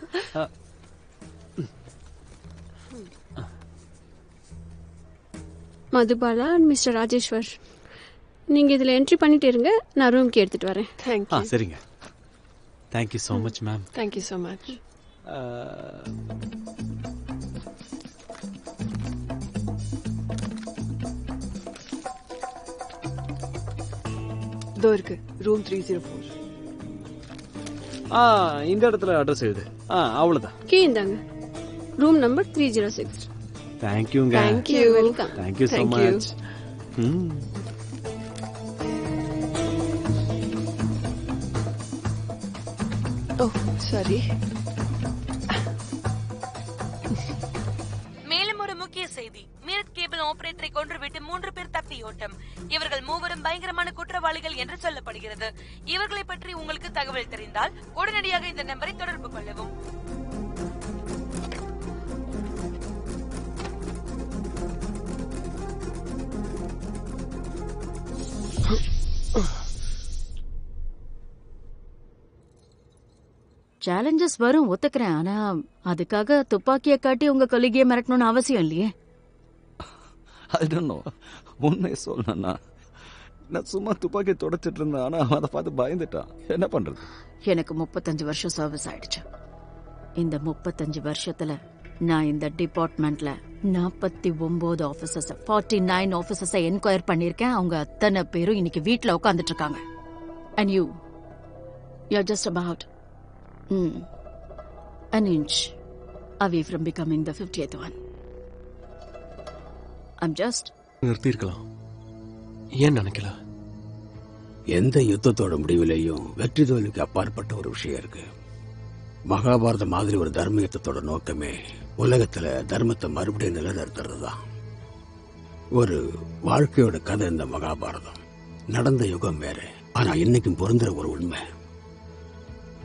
மதுபாலா அண்ட் மிஸ்டர் ராஜேஸ்வர், நீங்க இதுல என்ட்ரி பண்ணிட்டு இருங்க, நான் ரூம்க்கு எடுத்துட்டு வரேன். தேங்க்யூ. சரிங்க. Thank you so much ma'am. Thank you so much. இதோ இருக்கு ரூம் 304. இந்த இடத்துல அட்ரஸ் எழுது. அவ்வளவுதான். கீ இந்தாங்க, ரூம் நம்பர் 306. தேங்க்யூங்க. Thank you. Welcome. Thank you so much. Oh sorry. மேலும் ஒரு முக்கிய செய்தி, மீரட் கேபிள் ஆபரேட்டரை கொன்றுவிட்டு 3 பேர் தப்பியோட்டம். இவர்கள் மூவரும் பயங்கரமான குற்றவாளிகள் என்று சொல்லப்படுகிறது. இவர்களை பற்றி உங்களுக்கு தகவல் தெரிந்தால் உடனடியாக இந்த நம்பரை தொடர்பு கொள்ளவும். சேலஞ்சஸ் வரும், ஒத்துக்கிறேன். ஆனா அதுக்காக துப்பாக்கிய காட்டி உங்க கொலிகிய மிரட்டணும்னு அவசியம் இல்லையே. I don't know. உண்மையை சொல்லணும்னா நான் சும்மா துப்பாக்கி தொடச்சிட்டு இருந்தேன். ஆனா அவன் அதை பார்த்து பயந்துட்டான். என்ன பண்றது? எனக்கு 35 வருஷம் சர்வீஸ் ஆயிடுச்சு. இந்த 35 வருஷத்துல நான் இந்த டிபார்ட்மெண்ட்ல 49 ஆபீசர்ஸ் 49 ஆபீசர்ஸை என்கொயர் பண்ணிருக்கேன். அவங்க அத்தனை பேரும் இன்னைக்கு வீட்டுல உட்காந்துட்டு இருக்காங்க. And you're just about an inch away from becoming the 50th one. I'm just நிறுத்திருக்கலாம். ஏன் நினைக்கல? எந்த யுத்தத்தோட முடிவிலையும் வெற்றி தோல்விக்கு அப்பாற்பட்ட ஒரு விஷயம் இருக்கு. மகாபாரதம் மாதிரி ஒரு தர்ம யுத்தத்தோட நோக்கமே உலகத்துல தர்மத்தை மறுபடியும் நிலைநிறுத்துறது தான். ஒரு வாழ்க்கையோட கதை இந்த மகாபாரதம். நடந்த யுகம் வேற, ஆனா இன்னைக்கும் பொருந்துற ஒரு உண்மை.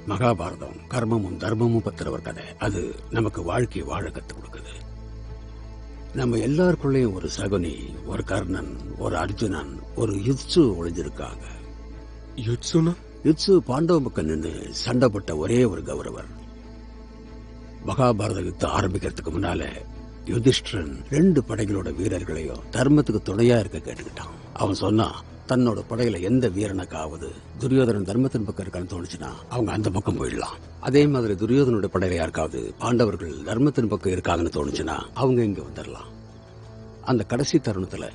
மகாபாரதம் கர்மமும் தர்மமும் பத்திர ஒரு கதை. அது நமக்கு வாழ்க்கையை வாழ கத்துக் கொடுக்குது. நம்ம எல்லாருக்குள்ளேயும் ஒரு சகுனி, ஒரு கர்ணன், ஒரு அர்ஜுனன், ஒரு யுத்சு ஒளிஞ்சிருக்காங்க. யுத்சு பாண்டவ பக்கம் நின்று சண்டை போட்ட ஒரே ஒரு கௌரவர். மகாபாரத யுத்தம் ஆரம்பிக்கிறதுக்கு முன்னால யுதிஷ்டிரன் 2 படைகளோட வீரர்களையும் தர்மத்துக்கு துணையா இருக்க கேட்டுக்கிட்டான். அவன் சொன்னா, தன்னோட படையில எந்த வீரனுக்காவது துரியோதனன் தர்மத்தின் பக்கம் இருக்கான்னு தோணுச்சுன்னா அவங்க அந்த பக்கம் போயிடலாம். அதே மாதிரி துரியோதனோட படையில யாருக்காவது பாண்டவர்கள் தர்மத்தின் பக்கம் இருக்காங்கன்னு தோணுச்சுன்னா அவங்க இங்க வந்துடலாம். அந்த கடைசி தருணத்துல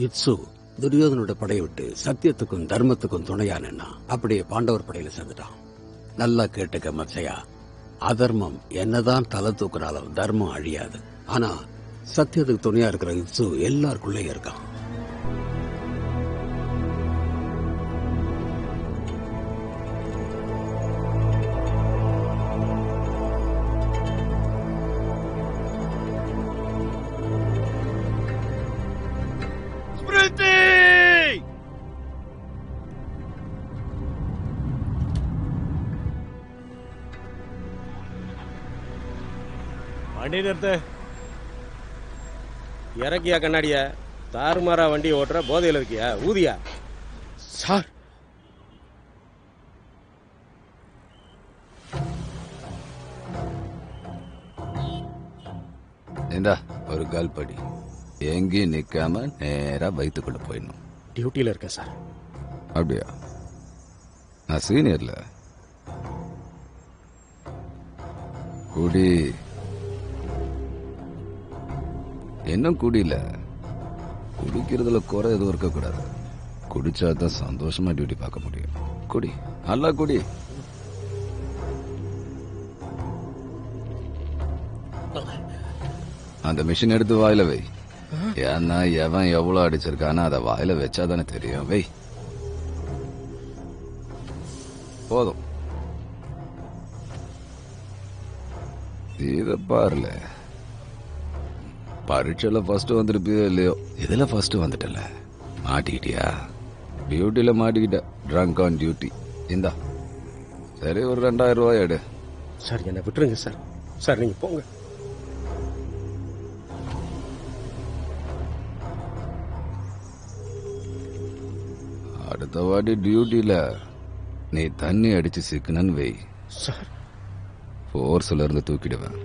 யுத்சு துரியோதனோட படையை விட்டு சத்தியத்துக்கும் தர்மத்துக்கும் துணையா நின்னா அப்படியே பாண்டவர் படையில சேர்ந்துட்டான். நல்லா கேட்டுக்க மச்சையா, அதர்மம் என்னதான் தலை தூக்குனாலும் தர்மம் அழியாது. ஆனா சத்தியத்துக்கு துணையா இருக்கிற யுத்சு எல்லாருக்குள்ளேயும் இருக்கான். வண்டி நிறுத்து. இறக்கியா கண்ணாடிய? தாறுமாறா வண்டி ஓட்டுற, போதையில் இருக்கியா? ஊதியா? சார் இந்தா ஒரு கால் படி. எங்கேயும் நிக்காம நேரா வயிற்றுக்குள்ள போயிடணும். டியூட்டியில் இருக்கேன் சார். அப்படியா? நான் சீனியர்ல. குடி. இன்னும் குடியில. குடிக்கிறதுல குறை எதுவும் இருக்கக்கூடாது. குடிச்சா தான் சந்தோஷமா டியூட்டி பார்க்க முடியும். குடி, நல்லா குடி. அந்த மிஷின் எடுத்து வாயில வை. ஏன்னா எவன் எவ்வளவு அடிச்சிருக்கானா அதை வாயில வச்சாதானே தெரியும். வை. போதும். இத பாருல, பரீட்சையில ஃபர்ஸ்ட் வந்திருப்பியோ இல்லையோ, இதுல ஃபர்ஸ்ட் வந்துட்டல. மாட்டிக்கிட்டியா? டியூட்டியில மாட்டிக்கிட்ட. Drunk on duty. இந்தா சரி, ஒரு 2000 ரூபாய் எடு. சார் என்ன விட்டுருங்க சார். சார் நீங்க போங்க. அடுத்த வாட்டி டியூட்டியில நீ தண்ணி அடிச்சு சிக்கனன்னு வை சார். ஃபோர்ஸ்ல இருந்து தூக்கிடுவேன்.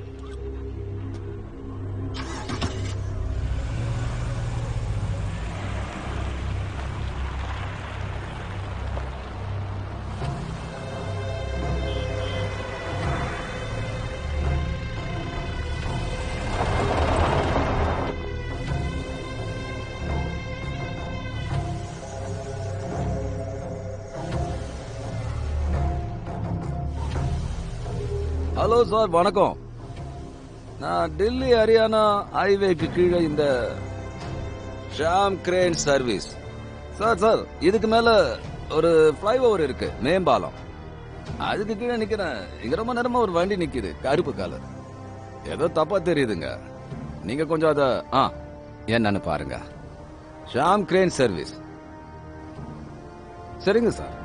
ஹலோ சார், வணக்கம். நான் டெல்லி ஹரியானா ஹைவேக்கு கீழே இந்த ஷாம் கிரேன் சர்வீஸ். சார் இதுக்கு மேல ஒரு ஃபிளைஓவர் இருக்கு, மேம்பாலம். அதுக்கு கீழே நிக்கிறேன். இங்க ரொம்ப நேரமா ஒரு வண்டி நிக்குது, கருப்பு கலர். ஏதோ தப்பா தெரியுதுங்க. நீங்க கொஞ்சம் அத என்னன்னு பாருங்க. Shyam crane service. சரிங்க சார்.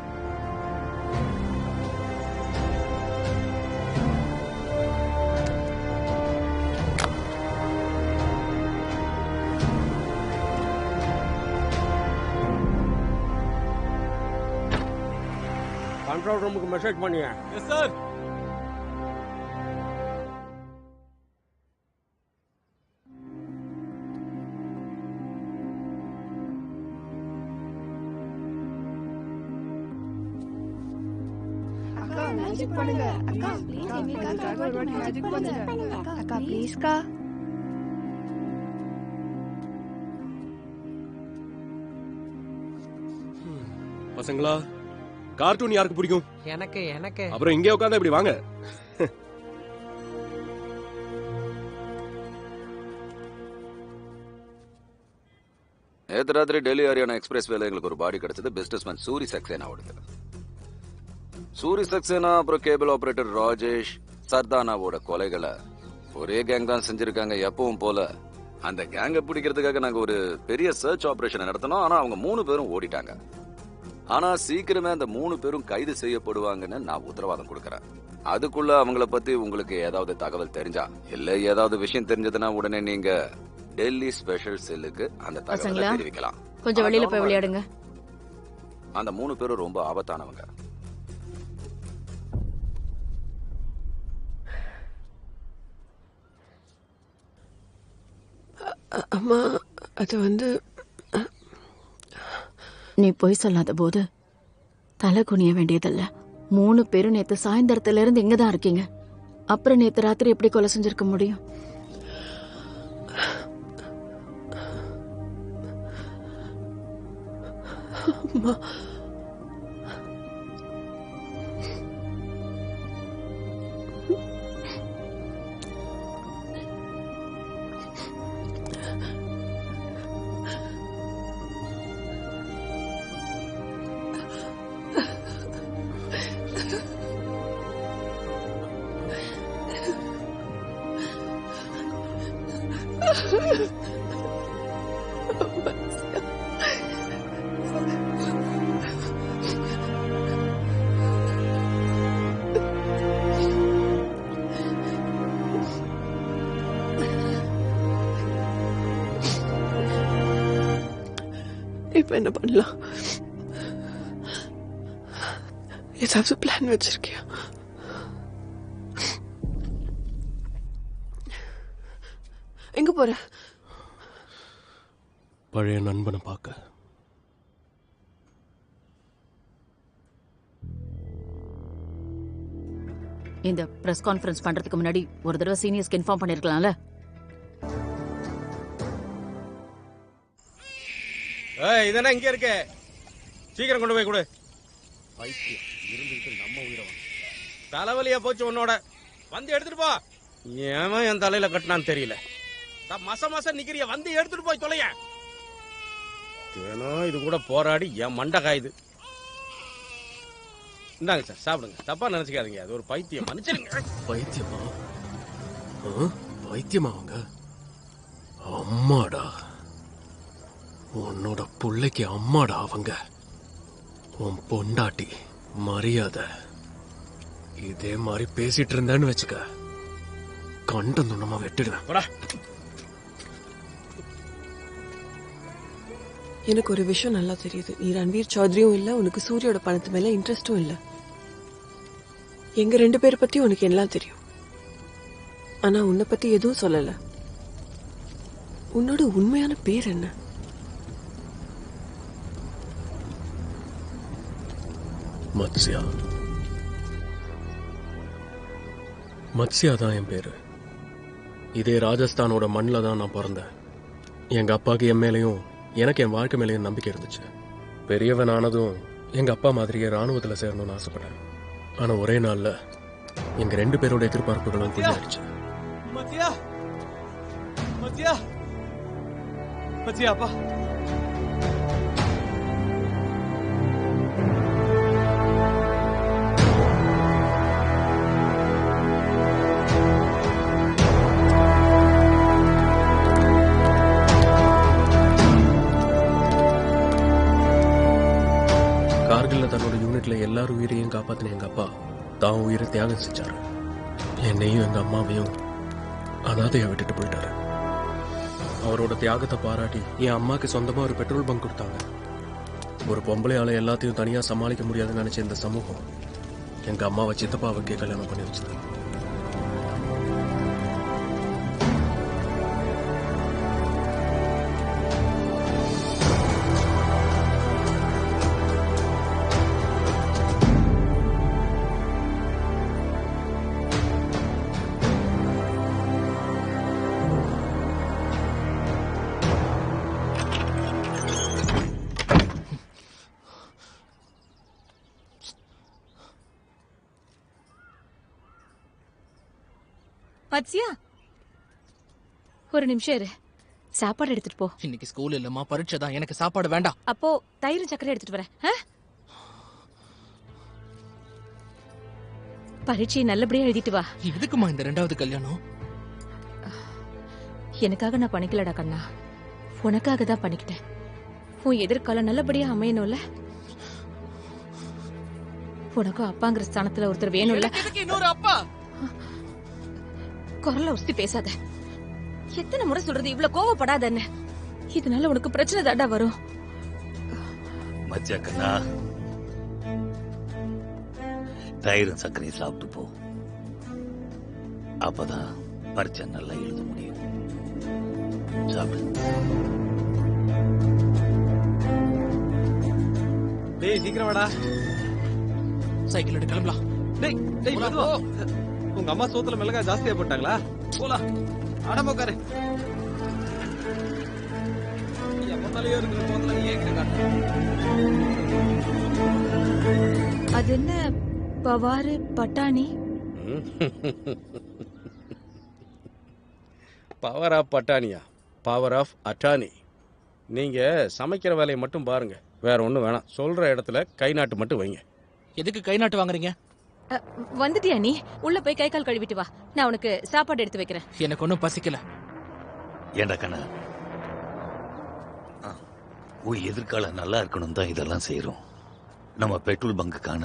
கண்ட்ரோல் ரூமுக்கு மெசேஜ் பண்ணிய. Yes sir. அக்கா மேஜிக் பண்ணுங்க. அக்கா ப்ளீஸ் எங்களுக்காக ஒரு வாட்டி மேஜிக் பண்ணுங்க. அக்கா ப்ளீஸ்க்கா. பசங்களா, கார்ட்டூன் யாருக்கு பிடிக்கும்? எனக்கு. அப்புறம் இங்கே உட்கார்ந்தா இப்படி வாங்க. நேற்று ராத்திரி டெல்லி ஹரியானா எக்ஸ்பிரஸ் வேலை எங்களுக்கு ஒரு பாடி கிடைச்சது. பிசினஸ்மேன் சூரி சக்சேனாவோட. சூரி சக்சேனா அப்புறம் கேபிள் ஆபரேட்டர் ராஜேஷ் சர்தானாவோட கொலைகளை ஒரே கேங் தான் செஞ்சிருக்காங்க. எப்பவும் போல அந்த கேங்கை பிடிக்கிறதுக்காக நாங்க ஒரு பெரிய சர்ச் ஆபரேஷன் நடத்தினோம். ஆனா அவங்க 3 பேரும் ஓடிட்டாங்க. ஆனா சீக்கிரமே அந்த 3 பேரும் கைது செய்யப்படுவாங்கன்னு நான் உத்தரவாதம் கொடுக்கறேன். அதுக்குள்ள அவங்கள பத்தி உங்களுக்கு ஏதாவது தகவல் தெரிஞ்சா இல்ல ஏதாவது விஷயம் தெரிஞ்சதுன்னா உடனே நீங்க டெல்லி ஸ்பெஷல் செல்லுக்கு அந்த தகவலை தெரிவிக்கலாம். கொஞ்சம் வெளியில போய் விளையாடுங்க. அந்த 3 பேரும் ரொம்ப ஆபத்தானவங்க. அம்மா அது வந்து நீ போய் சொல்லாத போது தலை குனிய வேண்டியதில்ல. 3 பேரும் நேத்து சாயந்தரத்துல இருந்து இங்கதான் இருக்கீங்க. அப்புறம் நேத்து ராத்திரி எப்படி கொலை செஞ்சிருக்க முடியும்? அம்மா இப்ப என்ன பண்ணலாம்? ஏதாவது பிளான் வச்சிருக்கியா? எங்க போற? பழைய நண்பனை பார்க்க. இந்த பிரஸ் கான்ஃபரன்ஸ் பண்றதுக்கு முன்னாடி ஒரு தடவை சீனியர்ஸ்க்கு இன்ஃபார்ம் பண்ணிருக்கலாம்ல. இதென்ன இங்க இருக்கு? சீக்கிரம் கொண்டு போய் கொடு. பைத்தியம் இருந்துட்டு நம்ம உயிரை தலைவலியா போச்சு உன்னோட. வந்து எடுத்துட்டு போ. ஏன் என் தலையில கட்டினான்னு தெரியல. மச நிக்கிறிய வந்து எடுத்துட்டு போய் தொலைய. இது கூட போராடி என் மண்டை காயுது. இந்தாங்க சார் சாப்பிடுங்க. தப்பா நினைச்சுக்காதீங்க. அது ஒரு பைத்தியம். மன்னிச்சிருங்க. பைத்தியமா? பைத்தியமா அவங்க? அம்மாடா, உன்னோட புள்ளைக்கு அம்மாடா அவங்க. உன் பொண்டாட்டி மரியாதை. இதே மாதிரி பேசிட்டு இருந்தேன்னு வச்சுக்க, கண்டம் துண்ணமா வெட்டிடுவேன். எனக்கு ஒரு விஷயம் நல்லா தெரியுது. நீ ரன்வீர் சௌத்ரியும் இல்ல, உனக்கு சூரியோட பணத்து மேல இன்ட்ரெஸ்டும் இல்ல. எங்க 2 பேரை பத்தி உனக்கு எல்லாம் தெரியும். ஆனா உன்னை பத்தி எதுவும் சொல்லல. உன்னோட உண்மையான பேர் என்ன? மத்ஸ்யா. மத்ஸ்யா தான் என் பேரு. இதே ராஜஸ்தானோட மண்ணில் தான் நான் பிறந்தேன். எங்க அப்பாவுக்கு என் மேலையும் எனக்கு என் வாழ்க்கை மேலேயும் நம்பிக்கை இருந்துச்சு. பெரியவன் ஆனதும் எங்க அப்பா மாதிரியே ராணுவத்துல சேரணும்னு ஆசைப்பட்டேன். ஆனா ஒரே நாள்ல எங்க 2 பேரோட எதிர்பார்ப்புகளும் புரிஞ்சிடுச்சு. மத்யா மத்யா மத்யா அப்பா. கார்கில்ல தன்னோட யூனிட்ல எல்லாரும் உயிரையும் காப்பாத்தின எங்க அப்பா தான் உயிரை தியாகம் செஞ்சாரு. என்னையும் எங்க அம்மாவையும் அனாதையா விட்டுட்டு போயிட்டாரு. அவரோட தியாகத்தை பாராட்டி என் அம்மாக்கு சொந்தமா ஒரு பெட்ரோல் பங்க் கொடுத்தாங்க. ஒரு பொம்பளையால எல்லாத்தையும் தனியா சமாளிக்க முடியாதுன்னு நினைச்ச இந்த சமூகம் எங்க அம்மாவை சித்தப்பாவுக்கே கல்யாணம் பண்ணி வச்சது. மத்ஸ்யா, ஒரு நிமிஷம் இரு. சாப்பாடு எடுத்துட்டு போ. இன்னைக்கு ஸ்கூல் இல்லம்மா, பரீட்சை தான். எனக்கு சாப்பாடு வேண்டாம். அப்போ தயிரும் சக்கரை எடுத்துட்டு வரேன். பரீட்சையை நல்லபடியா எழுதிட்டு வா. எதுக்குமா இந்த 2வது கல்யாணம்? எனக்காக நான் பண்ணிக்கலடா கண்ணா, உனக்காக தான் பண்ணிக்கிட்டேன். உன் எதிர்காலம் நல்லபடியா அமையணும்ல. உனக்கும் அப்பாங்கிற ஸ்தானத்துல ஒருத்தர் வேணும்ல. இன்னொரு அப்பா குரல்ல உஸ்தி பேசாத. எத்தனை முறை சொல்றது இவ்வளவு கோவப்படாதன்னு. இதனால உனக்கு பிரச்சனை தாண்டா வரும். மச்சா கண்ணா, தயிரும் சர்க்கரையும் சாப்பிட்டு போ. அப்பதான் பரீட்சை நல்லா எழுத முடியும். சாப்பிடு. டேய் சீக்கிரம் வாடா. சைக்கிள் எடுத்து கிளம்பலாம். டேய் டேய் மெதுவா. உங்க அம்மா சோத்துல மிளகாய் ஜாஸ்தியா போட்டாங்களா? போலாம். அடம்ப உட்காரு. எம்மத்தாலேயே இருக்கிற சோத்துல நீ ஏன் காட்டு? அது என்ன பவாரு பட்டாணி? பவர் ஆஃப் பட்டானியா? Power of attorney. நீங்க சமைக்கிற வேலையை மட்டும் பாருங்க, வேற ஒண்ணும் வேணாம். சொல்ற இடத்துல கை நாட்டு மட்டும் வைங்க. எதுக்கு கை நாட்டு வாங்குறீங்க? வந்துட்டியா நீ? உள்ள போய் கை கால் கழுவிட்டு வா, நான் உனக்கு சாப்பாடு எடுத்து வைக்கிறேன். எனக்கு ஒன்னும் பசிக்கல. ஏண்டா கண்ணா, உன் எதிர்காலம் நல்லா இருக்கணும் தான் இதெல்லாம் செய்யறோம். நம்ம பெட்ரோல் பங்குக்கான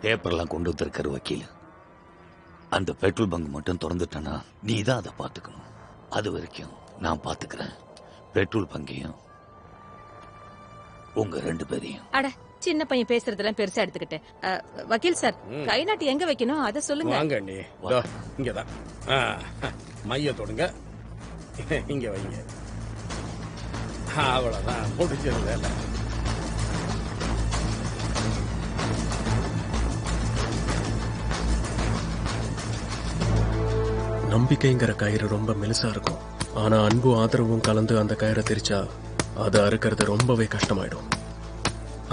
பேப்பர்லாம் கொண்டு வந்திருக்கிற வக்கீல், அந்த பெட்ரோல் பங்க் மட்டும் திறந்துட்டனா நீ தான் அதை பார்த்துக்கணும். அது வரைக்கும் நான் பார்த்துக்கிறேன். பெட்ரோல் பங்கையும் உங்க 2 பேரையும். அட, சின்ன பையன் பேசுறதெல்லாம் பெருசா எடுத்துக்கிட்டு. வக்கீல் சார், கை நாட்டு எங்க வைக்கணும் அதை சொல்லுங்க. வாங்க நீ, இங்கதான். மைய தொடுங்க, இங்க வைங்க. அவ்வளவுதான், முடிஞ்சது வேலை. நம்பிக்கைங்கிற கயிறு ரொம்ப மெலிசா இருக்கும். ஆனா அன்பும் ஆதரவும் கலந்து அந்த கயிறை திரிச்சா அதை அறுக்கிறது ரொம்பவே கஷ்டமாயிடும்.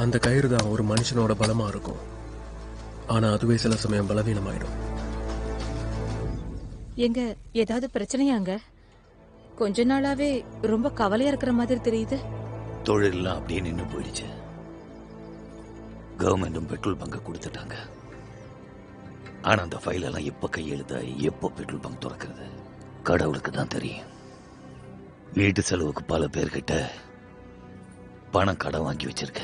அந்த கயிறு தான் ஒரு மனுஷனோட பலமா இருக்கும். ஆனா அதுவே சில சமயம் பலவீனமாயிடும். எங்க ஏதாவது பிரச்சனையாங்க? கொஞ்ச நாளாவே ரொம்ப கவலையா இருக்கிற மாதிரி தெரியுது. தொழிலெல்லாம் அப்படியே நின்று போயிடுச்சு. கவர்மெண்டும் பெட்ரோல் பங்கை கொடுத்துட்டாங்க. ஆனா அந்த ஃபைல் எல்லாம் எப்ப கையெழுத்தா எப்போ பெட்ரோல் பங்க் திறக்கிறது கடவுளுக்கு தான் தெரியும். வீட்டு செலவுக்கு பல பேர்கிட்ட பணம் கடன் வாங்கி வச்சிருக்க.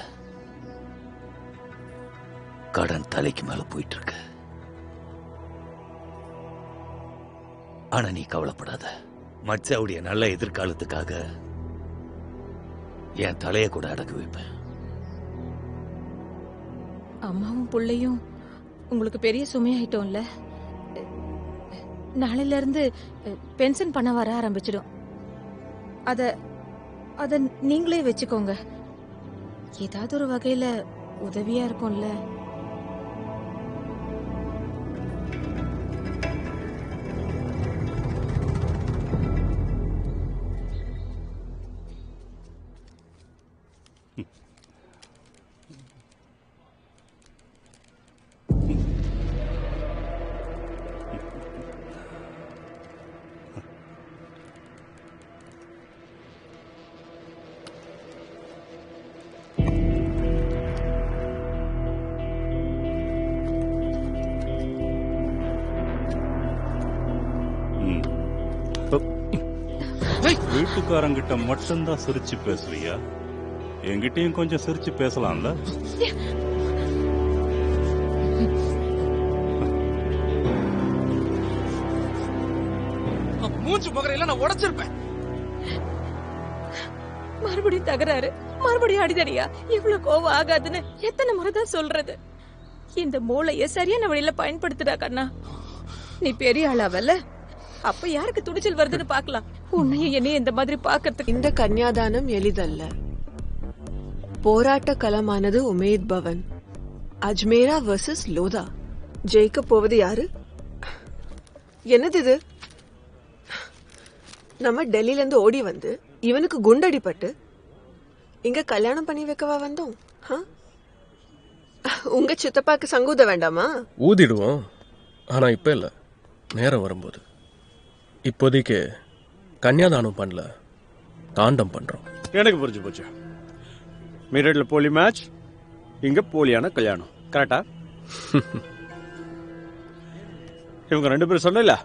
கடன் தலைக்கு மேல போயிட்டு இருக்கு. ஆனா நீ கவலைப்படாத. மச்சாவுடைய நல்ல எதிர்காலத்துக்காக என் தலைய கூட அடகு வைப்பேன். அம்மாவும் பிள்ளையும் உங்களுக்கு பெரிய சுமையாயிட்டோம்ல. நாளையில இருந்து பென்ஷன் பண்ண வர ஆரம்பிச்சிடும். அத நீங்களே வச்சுக்கோங்க. ஏதாவது ஒரு வகையில உதவியா இருக்கும்ல. வீட்டுக்காரங்கிட்ட மட்டும்தான் சிரிச்சு பேசுவியா? என்கிட்டயும் கொஞ்சம் சிரிச்சு பேசலாம்ல? மூச்சு முகரையில நான் உடைச்சிருப்பேன். மறுபடியும் தகராறு, மறுபடியும் அடிதடியா? இவ்வளவு கோவம் ஆகாதுன்னு எத்தனை முறைதான் சொல்றது? இந்த மூளைய சரியான வழியில பயன்படுத்துடா கண்ணா. நீ பெரிய ஆளாவல்ல, அப்ப யாருக்கு துணிச்சல் வருதுன்னு பாக்கலாம். உன்னையும் என்னையும் இந்த மாதிரி பாக்கிறதுக்கு. இந்த கன்னியாதானம் எளிதல்ல. போராட்ட களமானது உமேத் பவன். அஜ்மேரா வர்சஸ் லோதா. ஜெயிக்க போவது யாரு? என்னது இது? நம்ம டெல்லியில இருந்து ஓடி வந்து இவனுக்கு குண்டடிப்பட்டு இங்க கல்யாணம் பண்ணி வைக்கவா வந்தோம்? உங்க சித்தப்பாக்கு சங்கூத வேண்டாமா? ஊதிடுவோம். ஆனா இப்ப இல்ல, நேரம் வரும்போது. இப்போதைக்கு கன்னியாதானம் பண்ணல, தாண்டம் பண்றோம். எனக்கு புரிஞ்சு போச்சு. மீரட்ல போலி மேட்ச், இங்க போலியான கல்யாணம். கரெக்டா? இவங்க 2 பேரும் சொன்னல,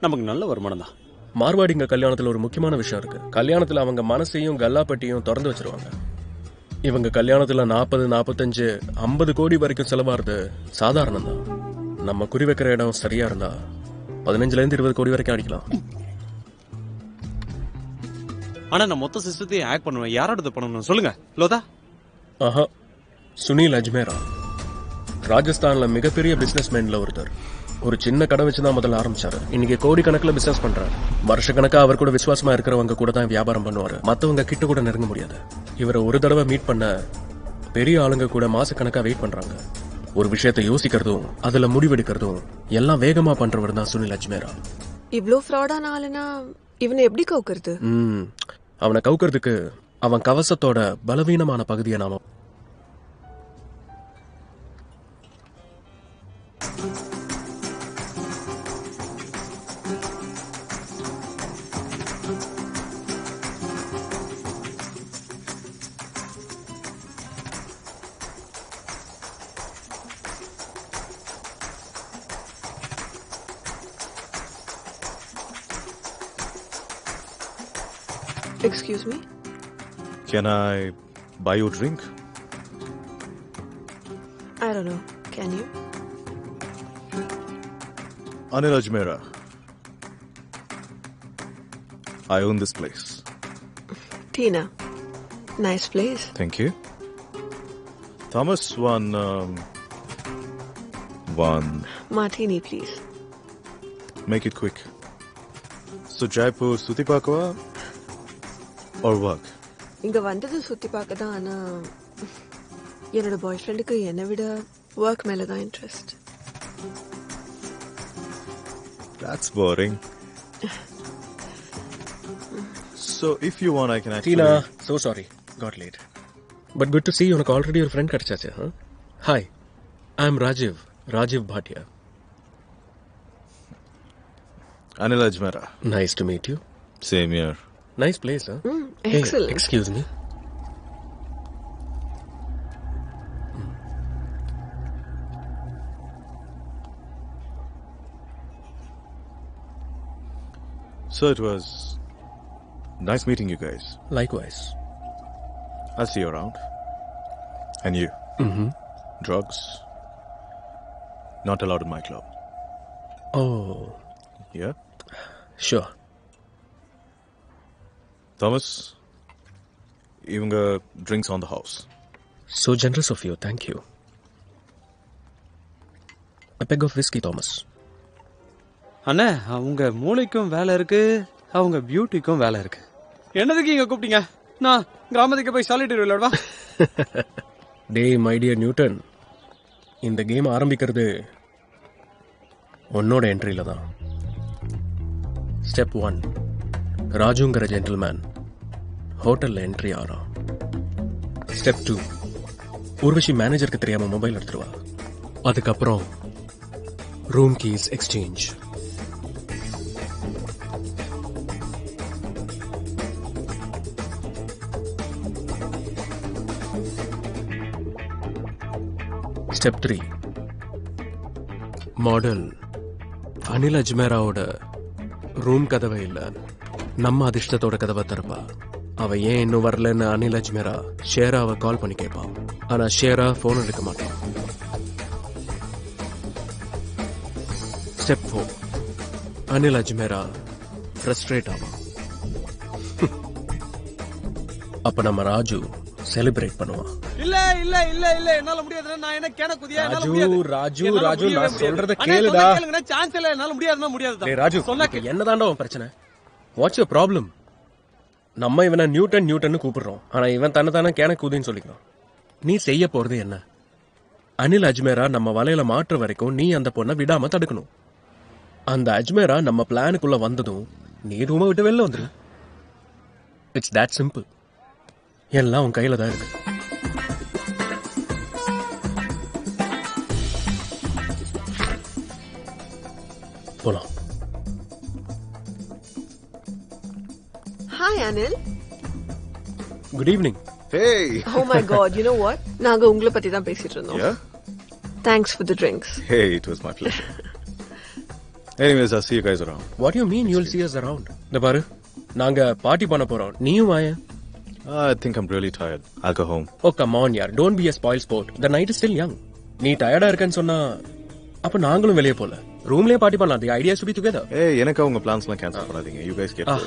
நமக்கு நல்ல வருமானம் தான். மார்வாடிங்க கல்யாணத்துல ஒரு முக்கியமான விஷயம் இருக்கு. கல்யாணத்துல அவங்க மனசையும் கல்லாப்பட்டியும் திறந்து வச்சிருவாங்க. இவங்க கல்யாணத்துல 40, 45, 50 கோடி வரைக்கும் செலவாறது சாதாரணம் தான். நம்ம குறி வைக்கிற இடம் சரியா இருந்தா 15ல இருந்து 20 கோடி வரைக்கும் அடிக்கலாம். ஆனா நான் மொத்த சிஸ்டத்தையும் ஹேக் பண்ணுவேன். யாரோட இது பண்ணணும் சொல்லுங்க லோதா. ஆஹா, சுனில் அஜ்மேரா ராஜஸ்தான்ல மிகப்பெரிய பிசினஸ்மேன்ல ஒருத்தர். ஒரு சின்ன கடை வச்சுதான் முதல்ல ஆரம்பிச்சாரு. இன்னைக்கு கோடிக்கணக்கில் பிசினஸ் பண்றாரு. வருஷக்கணக்கா அவர் கூட விசுவாசமா இருக்கிறவங்க கூட தான் வியாபாரம் பண்ணுவாரு. மத்தவங்க கிட்ட கூட நெருங்க முடியாது. இவரை ஒரு தடவை மீட் பண்ண பெரிய ஆளுங்க கூட மாசக்கணக்கா வெயிட் பண்றாங்க. ஒரு விஷயத்தை யோசிக்கிறதும் அதுல முடிவெடுக்கிறதும் எல்லாம் வேகமா பண்றவர் தான் சுனில் அஜ்மேரா. இவ்ளோ ஃப்ராடான ஆளுனா இவனை எப்படி கவுக்கிறது? அவனை கவுக்கிறதுக்கு அவன் கவசத்தோட பலவீனமான பகுதியை நாம Excuse me? Can I buy you a drink? I don't know. Can you? Anil Ajmera. I own this place. Tina. Nice place. Thank you. Thomas, one Martini, please. Make it quick. So Jaipur Suti Pakwa or work? இங்க வந்தது சுத்தி பார்க்க தான். ஆனா என்னோட பாய் ஃப்ரெண்டுக்கு என்னை விட ஒர்க் மேல தான் interest. That's boring. So if you want, I can actually. Tina, so sorry, got late. But good to see you. உனக்கு ஆல்ரெடி ஒரு ஃப்ரெண்ட் கிடைச்சாச்சு. Hi, I am Rajiv Bhatia. Anil Ajmera. Nice to meet you. Same here. Nice place, huh? Excellent. Hey, excuse me. So it was nice meeting you guys. Likewise. I'll see you around. And you? Drugs? Not allowed in my club. Oh. Yeah? Sure. Thomas, இவங்க drinks on the house. So generous of you, thank you. A peg of whiskey, Thomas. அண்ணே, அவங்க மூளைக்கும் வேலை இருக்கு, அவங்க பியூட்டிக்கும் வேலை இருக்கு. என்னதுக்கு இங்க கூப்பிட்டீங்க? நான் கிராமத்துக்கு போய் சாலிட்டரி விளையாடுவா. டேய் மை டியர் நியூட்டன், இந்த கேம் ஆரம்பிக்கிறது உன்னோட என்ட்ரியில தான். ஸ்டெப் 1, ராஜுங்கிற ஜென்டில்மேன் ஹோட்டல்ல என்ட்ரி ஆறான். ஸ்டெப் 2, ஊர்வஷி மேனேஜருக்கு தெரியாம மொபைல் எடுத்துருவா. அதுக்கப்புறம் room keys exchange. Step 3, model Anil அஜ்மேராவோட ரூம் கதவை இல்ல, நம்ம அதிர்ஷ்டத்தோட கதவை திறப்பா. அவ ஏன் இன்னும் வரலன்னு அனில் அஜ்மேரா ஷேராவை கால் பண்ணி கேட்பான். ஆனா ஷேரா போன் எடுக்க மாட்டான். ஸ்டெப் 4, அனில் அஜ்மேரா ஃப்ரஸ்ட்ரேட் ஆவான். அப்ப நம்ம ராஜு செலிப்ரேட் பண்ணுவான். இல்ல இல்ல இல்ல இல்ல என்னால முடியாதுன்னா நான் என்ன கேன குதியா என்னால முடியாது. ராஜு நான் சொல்றத கேளுடா. கேளுங்க, சான்ஸ் இல்ல, என்னால முடியாதுன்னா முடியாது. டேய் ராஜு, என்னதாண்டா உன் பிரச்சனை? What's your problem? நம்ம இவனை நியூட்டன் கூப்பிடுறோம், ஆனா இவன் தன்னை கேன குதின்னு சொல்லிக்கிறான். நீ செய்ய போறது என்ன? அனில் அஜ்மேரா நம்ம வலையில மாற்ற வரைக்கும் நீ அந்த பொண்ணை விடாம தடுக்கணும். அந்த அஜ்மேரா நம்ம பிளானுக்குள்ள வந்ததும் நீ ரூமை விட்டு வெளில வந்துரு. It's that simple. எல்லாம் உன் கையில தான் இருக்கு. போலாம். Hi Anil. Good evening. Hey. Oh my god, you know what? நாங்க உங்களை பத்தி தான் பேசிட்டு இருந்தோம். Yeah? Thanks for the drinks. Hey, it was my pleasure. Anyways, I'll see you guys around. What do you mean you'll see us around? இந்த பாரு, நாங்க பார்ட்டி பண்ண போறோம். நீயும் வாயேன். I think I'm really tired. I'll go home. Oh, come on, yaar. Don't be a spoil sport. The night is still young. நீ டயர்டா இருக்கேன்னு சொன்னா அப்ப நாங்களும் வெளியே போல ரூம்லயே பார்ட்டி பண்ணலாம். The idea is to be together. Hey, எனக்கு உங்க பிளான்ஸ்லாம் கேன்சல் பண்ணாதீங்க. You guys get Oh,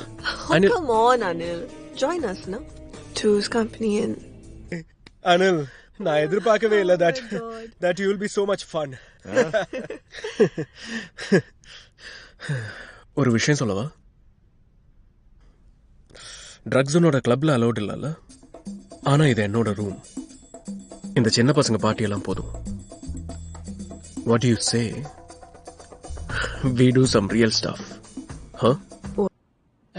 come on, Anil. Join us, no? Choose company and... Anil, நான் எதிர்பார்க்கவே இல்ல that you will be so much fun. ஒரு விஷயம் சொல்லவா? ட்ரக்ஸ் உன்னோட கிளப்ல அலோட் இல்லல்ல, ஆனா இது என்னோட ரூம். இந்த சின்ன பசங்க பார்ட்டி எல்லாம் போதும். What do you say? We do some real stuff. Huh?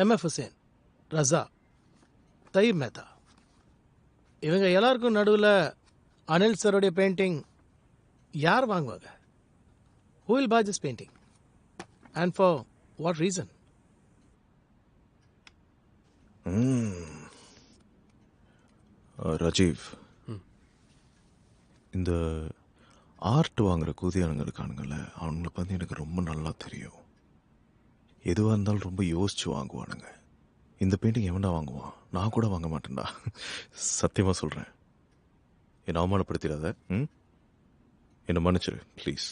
MF Hussain, Raza, Tyeb Mehta, இவங்க எல்லாருக்கும் நடுவில் அனில் சருடைய பெயிண்டிங் யார் வாங்குவாங்க? Who will buy this painting? And for what reason? Rajiv, இந்த ஆர்ட் வாங்குற கூதியானுங்க இருக்கானுங்கல்ல, அவனுங்களை பற்றி எனக்கு ரொம்ப நல்லா தெரியும். எதுவாக இருந்தாலும் ரொம்ப யோசிச்சு வாங்குவானுங்க. இந்த பெயிண்டிங் எவன்டா வாங்குவான்? நான் கூட வாங்க மாட்டேன்டா, சத்தியமாக சொல்கிறேன். என்னை அவமானப்படுத்திடாத. என்னை மன்னிச்சிரு please.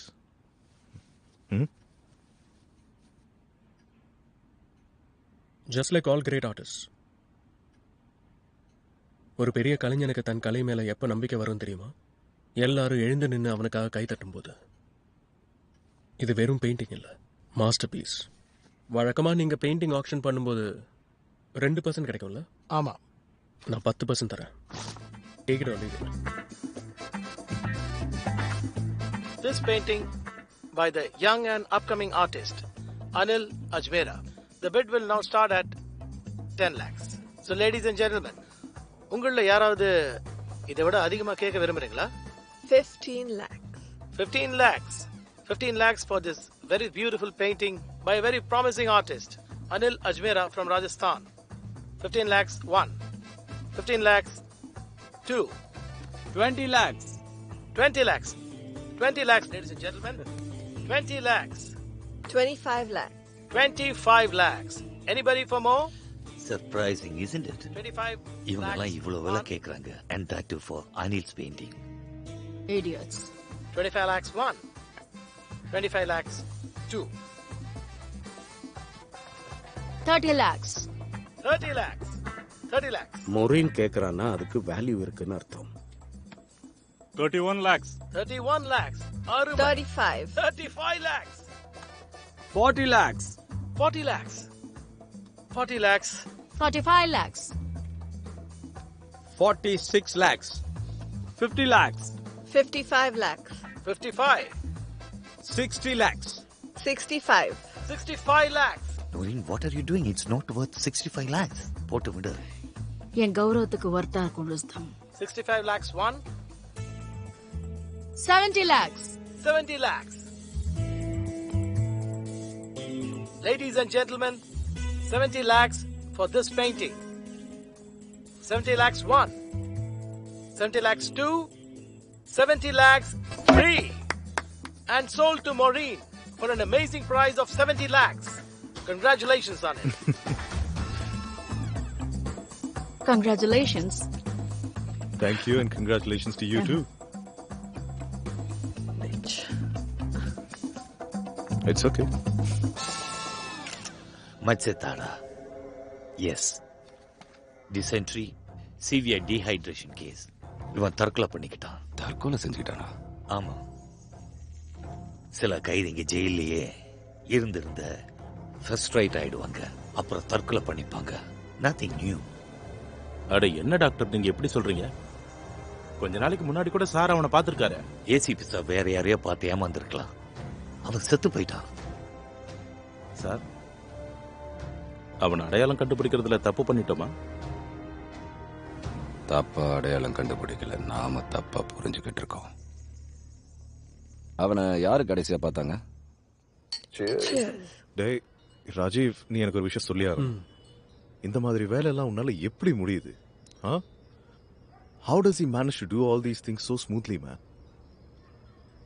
Just like all great artists. ஒரு பெரிய கலைஞனுக்கு தன் கலை மேல எப்ப நம்பிக்கை வரும் தெரியுமா? எல்லாரும் எழுந்து நின்று அவனுக்காக கை தட்டும் போது. இது வெறும் பெயிண்டிங் இல்ல, மாஸ்டர் பீஸ். வழக்கமா நீங்க பெயிண்டிங் ஆக்ஷன் பண்ணும்போது 2% கிடைக்கும்ல? ஆமா, நான் 10% தரேன். Take it or leave it. This painting by the young and upcoming artist Anil Ajmera. The bid will now start at 10 lakhs. So ladies and gentlemen, உங்கள யாராவது இதை விட அதிகமா கேட்க விரும்புறீங்களா? 15 lakhs. 15 lakhs. 15 lakhs for this very beautiful painting by a very promising artist Anil Ajmera from Rajasthan. 15 lakhs 1. 15 lakhs 2. 20 lakhs. 20 lakhs. 20 lakhs, ladies and gentlemen. 20 lakhs. 25 lakhs. 25 lakhs. Anybody for more? Surprising, isn't it? 25 இவங்கெல்லாம் இவ்வளவு விலை கேட்கறாங்க. And that too for Anil's painting. Idiots. 25 lakhs 1. 25 lakhs 2. 30 lakhs. 30 lakhs. 30 lakhs. மொரீன் கேட்கறான்னா அதுக்கு வேல்யூ இருக்குன்னு அர்த்தம். 31 lakhs. 31 lakhs. 35. 35 lakhs. 40 lakhs. 40 lakhs. 40 lakhs. 45 lakhs. 46 lakhs. 50 lakhs. 55 lakhs. 55. 60 lakhs. 65. 65 lakhs. Noreen, what are you doing? It's not worth 65 lakhs. போட்டு விடு. என் கௌரவத்துக்கு வர்த்தா இருக்கும் Rustom. 65 lakhs 1. 70 lakhs. 70 lakhs. Ladies and gentlemen, 70 lakhs for this painting. 70 lakhs 1. 70 lakhs 2. 70 lakhs 3. And sold to Maureen for an amazing price of 70 lakhs. Congratulations on it. Congratulations. Thank you and congratulations to you too. It's okay. Matsetara. Yes. Dysentery, severe dehydration case. இவன் தற்கொலை பண்ணிக்கிட்டான். தற்கொலை செஞ்சுக்கிட்டானா? ஆமா. சில கைதிங்க ஜெயிலேயே இருந்திருந்த ஃப்ரஸ்ட்ரேட் ஆயிடுவாங்க, அப்புறம் தற்கொலை பண்ணிப்பாங்க. Nothing new. அட என்ன டாக்டர் நீங்க எப்படி சொல்றீங்க? கொஞ்ச நாளைக்கு முன்னாடி கூட சார் அவனை பார்த்திருக்காரு. ஏசிபி சார் வேற யாரையோ பார்த்து ஏமாந்துருக்கலாம். அவன் செத்து போயிட்டான். சார், அவன் அடையாளம் கண்டுபிடிக்கிறதுல தப்பு பண்ணிட்டோமா? தப்பா அடையாளம் கண்டுபிடிக்கல, நாம தப்பா புரிஞ்சுக்கிட்டு இருக்கோம். அவனை யாரு கடைசியா பார்த்தாங்க? டேய் ராஜீவ், நீ எனக்கு ஒரு விஷயம் சொல்லியா? இந்த மாதிரி வேலை எல்லாம் உன்னால எப்படி முடியுது? How does he manage to do all these things so smoothly, man?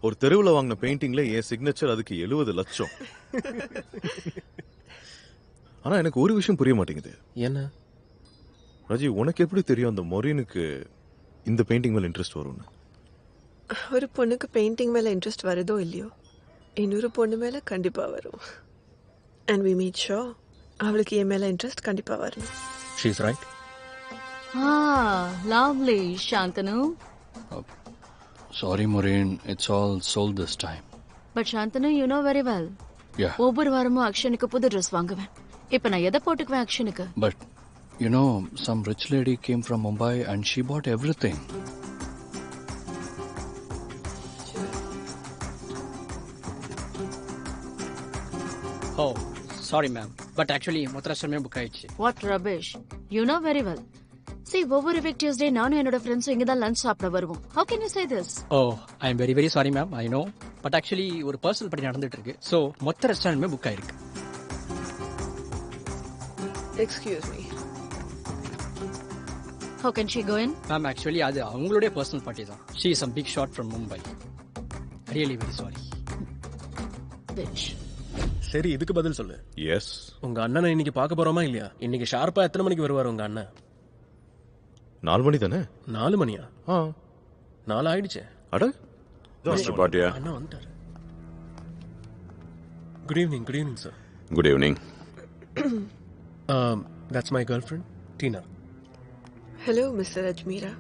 ஒரு தெருவில் வாங்கின பெயிண்டிங்ல என் சிக்னேச்சர் அதுக்கு 70 லட்சம். ஆனா எனக்கு ஒரு விஷயம் புரிய மாட்டேங்குது. என்ன? ராஜி, உனக்கு எப்படி தெரியும் அந்த மொரீனுக்கு இந்த பெயிண்டிங் மேல இன்ட்ரெஸ்ட் வரும்னு? ஒரு பொண்ணுக்கு பெயிண்டிங் மேல இன்ட்ரெஸ்ட் வருதோ இல்லையோ, இன்னொரு பொண்ணு மேல கண்டிப்பா வரும். அண்ட் வி மேட் ஷோர் அவளுக்கு என் மேல இன்ட்ரெஸ்ட் கண்டிப்பா வரணும். She is right. Lovely, Shantanu. Sorry, Maureen. It's all sold this time. But Shantanu, you know very well. Yeah. ஒவ்வொரு வாரமும் அக்ஷனுக்கு புது ட்ரெஸ் வாங்குவேன். இப்ப நான் எதை போட்டுக்குவேன் அக்ஷனுக்கு? But, you know, some rich lady came from Mumbai and she bought everything. Oh, sorry ma'am. But actually, மொத்த ரெஸ்டாரண்ட் புக் ஆயிடுச்சு. What rubbish. You know very well. See, ஒவ்வொரு வீக் டியூஸ்டே நானும் என்னோட ஃப்ரெண்ட்ஸும் இங்க தான் லஞ்ச் சாப்பிட வருவோம். How can you say this? Oh, I am very very sorry ma'am. I know. But actually ஒரு பர்சனல் படி நடந்துட்டு இருக்கு. So மொத்த ரெஸ்டாரண்ட்மே புக் ஆயிருக்கு. Excuse me. How can she go in? Ma'am, actually அது அவங்களுடைய பர்சனல் பார்ட்டி தான். She is some big shot from Mumbai. Really very sorry. Bitch. சரி, இதுக்கு பதில் சொல்லு. எஸ். உங்க அண்ணனை இன்னைக்கு பார்க்க போறோமா இல்லையா? இன்னைக்கு ஷார்ப்பா எத்தனை மணிக்கு வருவார் உங்க அண்ணன்? 4 மணி தானே? 4 மணியா? 4 ஆயிடுச்சு. அட Mr. Bhatia. அண்ணா வந்துட்டாரு. Good evening sir. Good evening. That's my girlfriend, Tina. Hello, Mr. Ajmera.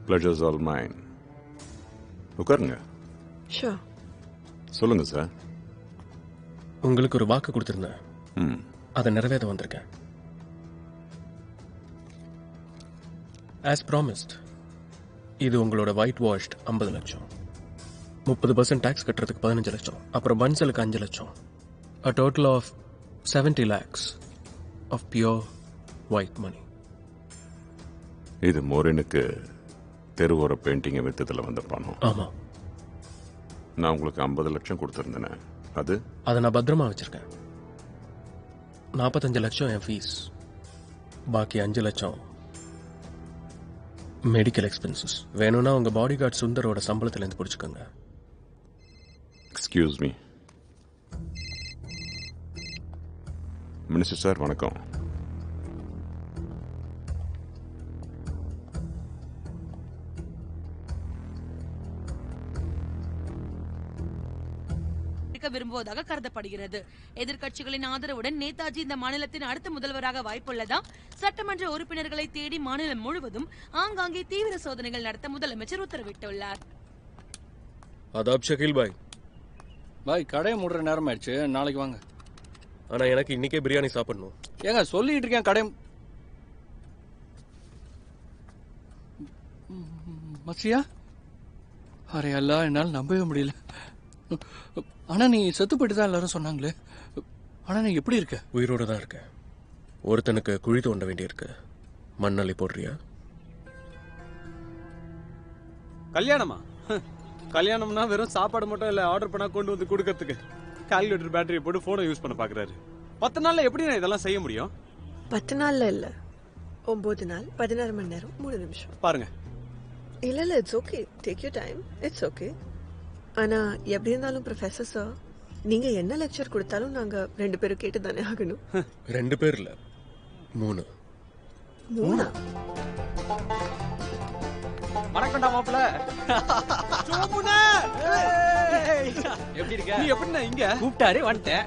Pleasure's all mine. உட்காருங்க. Sure. சொல்லுங்க சார். உங்களுக்கு ஒரு வாக்கு கொடுத்திருந்தேன். அதை நிறைவேற்ற வந்திருக்கேன். As promised, இது உங்களோட ஒயிட் வாஷ்ட் 50 லட்சம், 30% டாக்ஸ் கட்டுறதுக்கு 15 லட்சம், அப்புறம் பன்சலுக்கு 5 லட்சம். A total of 70 lakhs of pure white money. இது மோரினுக்கு தெருவோர பெயிண்டிங்கை வித்ததுல வந்த பணம். ஆமா. நான் உங்களுக்கு 50 லட்சம் கொடுத்திருந்தேனே, அது? அதை நான் பத்திரமா வச்சிருக்கேன். 45 லட்சம் என் ஃபீஸ், பாக்கி 5 லட்சம் மெடிக்கல் எக்ஸ்பென்சஸ். வேணும்னா உங்க பாடி கார்டு சுந்தரோட சம்பளத்திலேருந்து பிடிச்சிக்கோங்க. Excuse me. மினிஸ்டர் சார், வணக்கம். விரும்புவதாக கருதப்படுகிறது. எதிர்க்கட்சிகளின் ஆதரவுடன் நேதாஜி இந்த மாநிலத்தின் அடுத்த முதல்வராக வாய்ப்புள்ளதா? சட்டமன்ற உறுப்பினர்களை தேடி மாநிலம் முழுவதும் ஆங்காங்கே தீவிர சோதனைகள் நடத்த முதலமைச்சர் உத்தரவிட்டுள்ளார். அதாப் ஷகீல் பாய். பாய், கடையை மூடுற நேரம் ஆயிடுச்சு, நாளைக்கு வாங்க. ஆனா எனக்கு இன்னைக்கே பிரியாணி சாப்பிடணும். ஏங்க சொல்லிட்டு இருக்கேன், கடை மச்சியா. அரே அல்லா, என்னால் நம்பவே முடியல. ஆனா நீ செத்து போயிட்டு தான் எல்லாரும் சொன்னாங்களே. ஆனா நீ எப்படி இருக்க? உயிரோட தான் இருக்க. ஒருத்தனுக்கு குழி தோண்ட வேண்டியிருக்கு. மண்ணள்ளி போடுறியா? கல்யாணமா? கல்யாணம்னா வெறும் சாப்பாடு மட்டும் இல்ல, ஆர்டர் பண்ணா கொண்டு வந்து கொடுக்கறதுக்கு. கால்குலேட்டர் பேட்டரி போட்டு போனை யூஸ் பண்ண பாக்குறாரு. 10 நாள்ல எப்படி நான் இதெல்லாம் செய்ய முடியும்? 10 நாள்ல இல்ல, 9 நாள் 16 மணி நேரம் 3 நிமிஷம். பாருங்க. இல்ல, it's okay, take your time, it's okay. ஆனா எப்படி இருந்தாலும் ப்ரொஃபசர் சார், நீங்க என்ன லெக்சர் கொடுத்தாலும் நாங்க 2 பேரும் கேட்டு தானே ஆகணும். 2 பேர் இல்ல, 3. 3? வணக்கம்டா மாப்ள. சோமுனா, எப்படி இருக்க? நீ எப்படிண்ணா இங்க? கூப்பிட்டாரு, வந்துட்டேன்.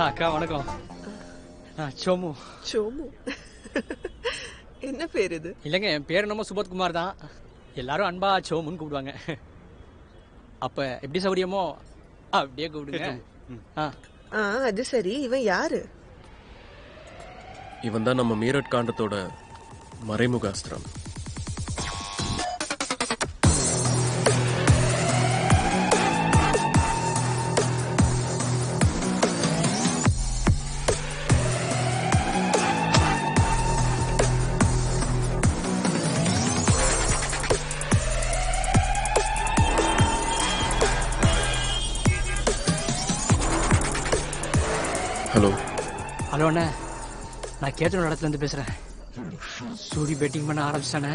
அக்கா வணக்கம். சோமு. சோமு என்ன பேர் இது? இல்லைங்க, என் பேர் என்னமோ சுபத்குமார் தான். எல்லாரும் அன்பா சோமுன்னு கூப்பிடுவாங்க. அப்ப எப்படி சௌரியமோ அப்படியே கூப்பிடுங்க. அது சரி, இவன் யாரு? இவன் தான் நம்ம மீரட் காண்டத்தோட மறைமுக அஸ்திரம். ஹலோ. ஹலோ அண்ணா, நான் கேத்தனோட இடத்துல இருந்து பேசுறேன். சூரி பேட்டிங் பண்ண ஆரம்பிச்சானே,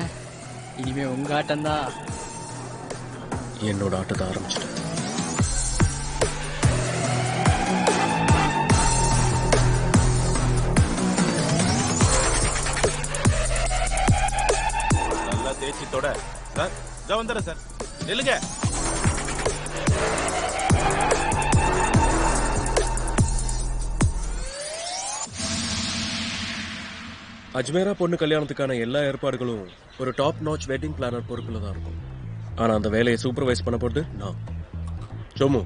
இனிமே உங்க ஆட்டம் தான். என்னோட ஆட்டத்தை ஆரம்பிச்சிட்டேன். அதோட சார் இதோ வந்துடுறேன் சார். நில்லுங்க. அஜ்மேரா பொண்ணு கல்யாணத்துக்கான எல்லா ஏற்பாடுகளும் ஒரு டாப் நாச் வெட்டிங் பிளானர் பொறுப்புல தான் இருக்கும். ஆனா அந்த வேலையை சூப்பர்வைஸ் பண்ண போறது நான். சோமு,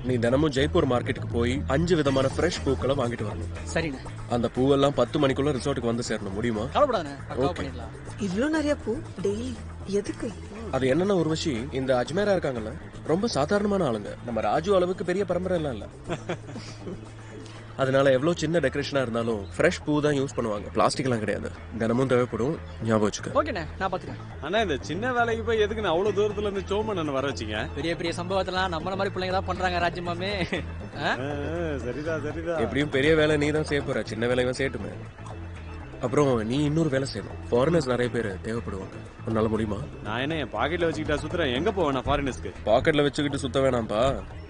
நீ தினமும் ஜெய்ப்பூர் மார்க்கெட்டுக்கு போய் 5 விதமான ஃப்ரெஷ் பூக்களை வாங்கிட்டு வரணும். சரிண்ணே. அந்த பூவெல்லாம் 10 மணிக்குள்ள ரிசார்ட்டுக்கு வந்து சேரணும். முடியுமா? கவலைப்படாதே, பக்காவா பண்ணிடலாம். இவ்ளோ நிறைய பூ டெய்லி எதுக்கு? அது என்னன்னா ஒரு விஷயம், இந்த அஜ்மேரா இருக்காங்கல்ல ரொம்ப சாதாரணமான ஆளுங்க. நம்ம ராஜு அளவுக்கு பெரிய பரம்பரை எல்லாம் இல்ல. அதனால எவ்வளவு சின்ன டெக்கரேஷனா இருந்தாலும் ஃப்ரெஷ் பூ தான் யூஸ் பண்ணுவாங்க. பிளாஸ்டிக் எல்லாம் கிடையாது. தினமும் தேவைப்படும், ஞாபகம் வச்சுக்க. ஓகேண்ணே, நான் பாத்துக்கிறேன். ஆனா இந்த சின்ன வேலைக்கு போய் எதுக்கு நான் அவ்வளவு தூரத்துல இருந்து சோமன் வர வச்சீங்க? பெரிய பெரிய சம்பவத்தெல்லாம் நம்மள மாதிரி பிள்ளைங்க தான் பண்றாங்க ராஜ்யமாமே. சரிதான் சரிதான். எப்படியும் பெரிய வேலை நீ தான் செய்ய போற, சின்ன வேலையும் செய்யட்டுமே. அப்புறம் நீ இன்னொரு வேலை செய்யணும். ஃபாரினர்ஸ் நிறைய பேர் தேவைப்படுவாங்க. உன்னால முடியுமா? நான் என்ன என் பாக்கெட்ல வச்சுக்கிட்டா சுத்துறேன்? எங்க போவேன் நான் ஃபாரினர்ஸ்க்கு? பாக்கெட்ல வச்சுக்கிட்டு சுத்த வேணாம்ப்பா.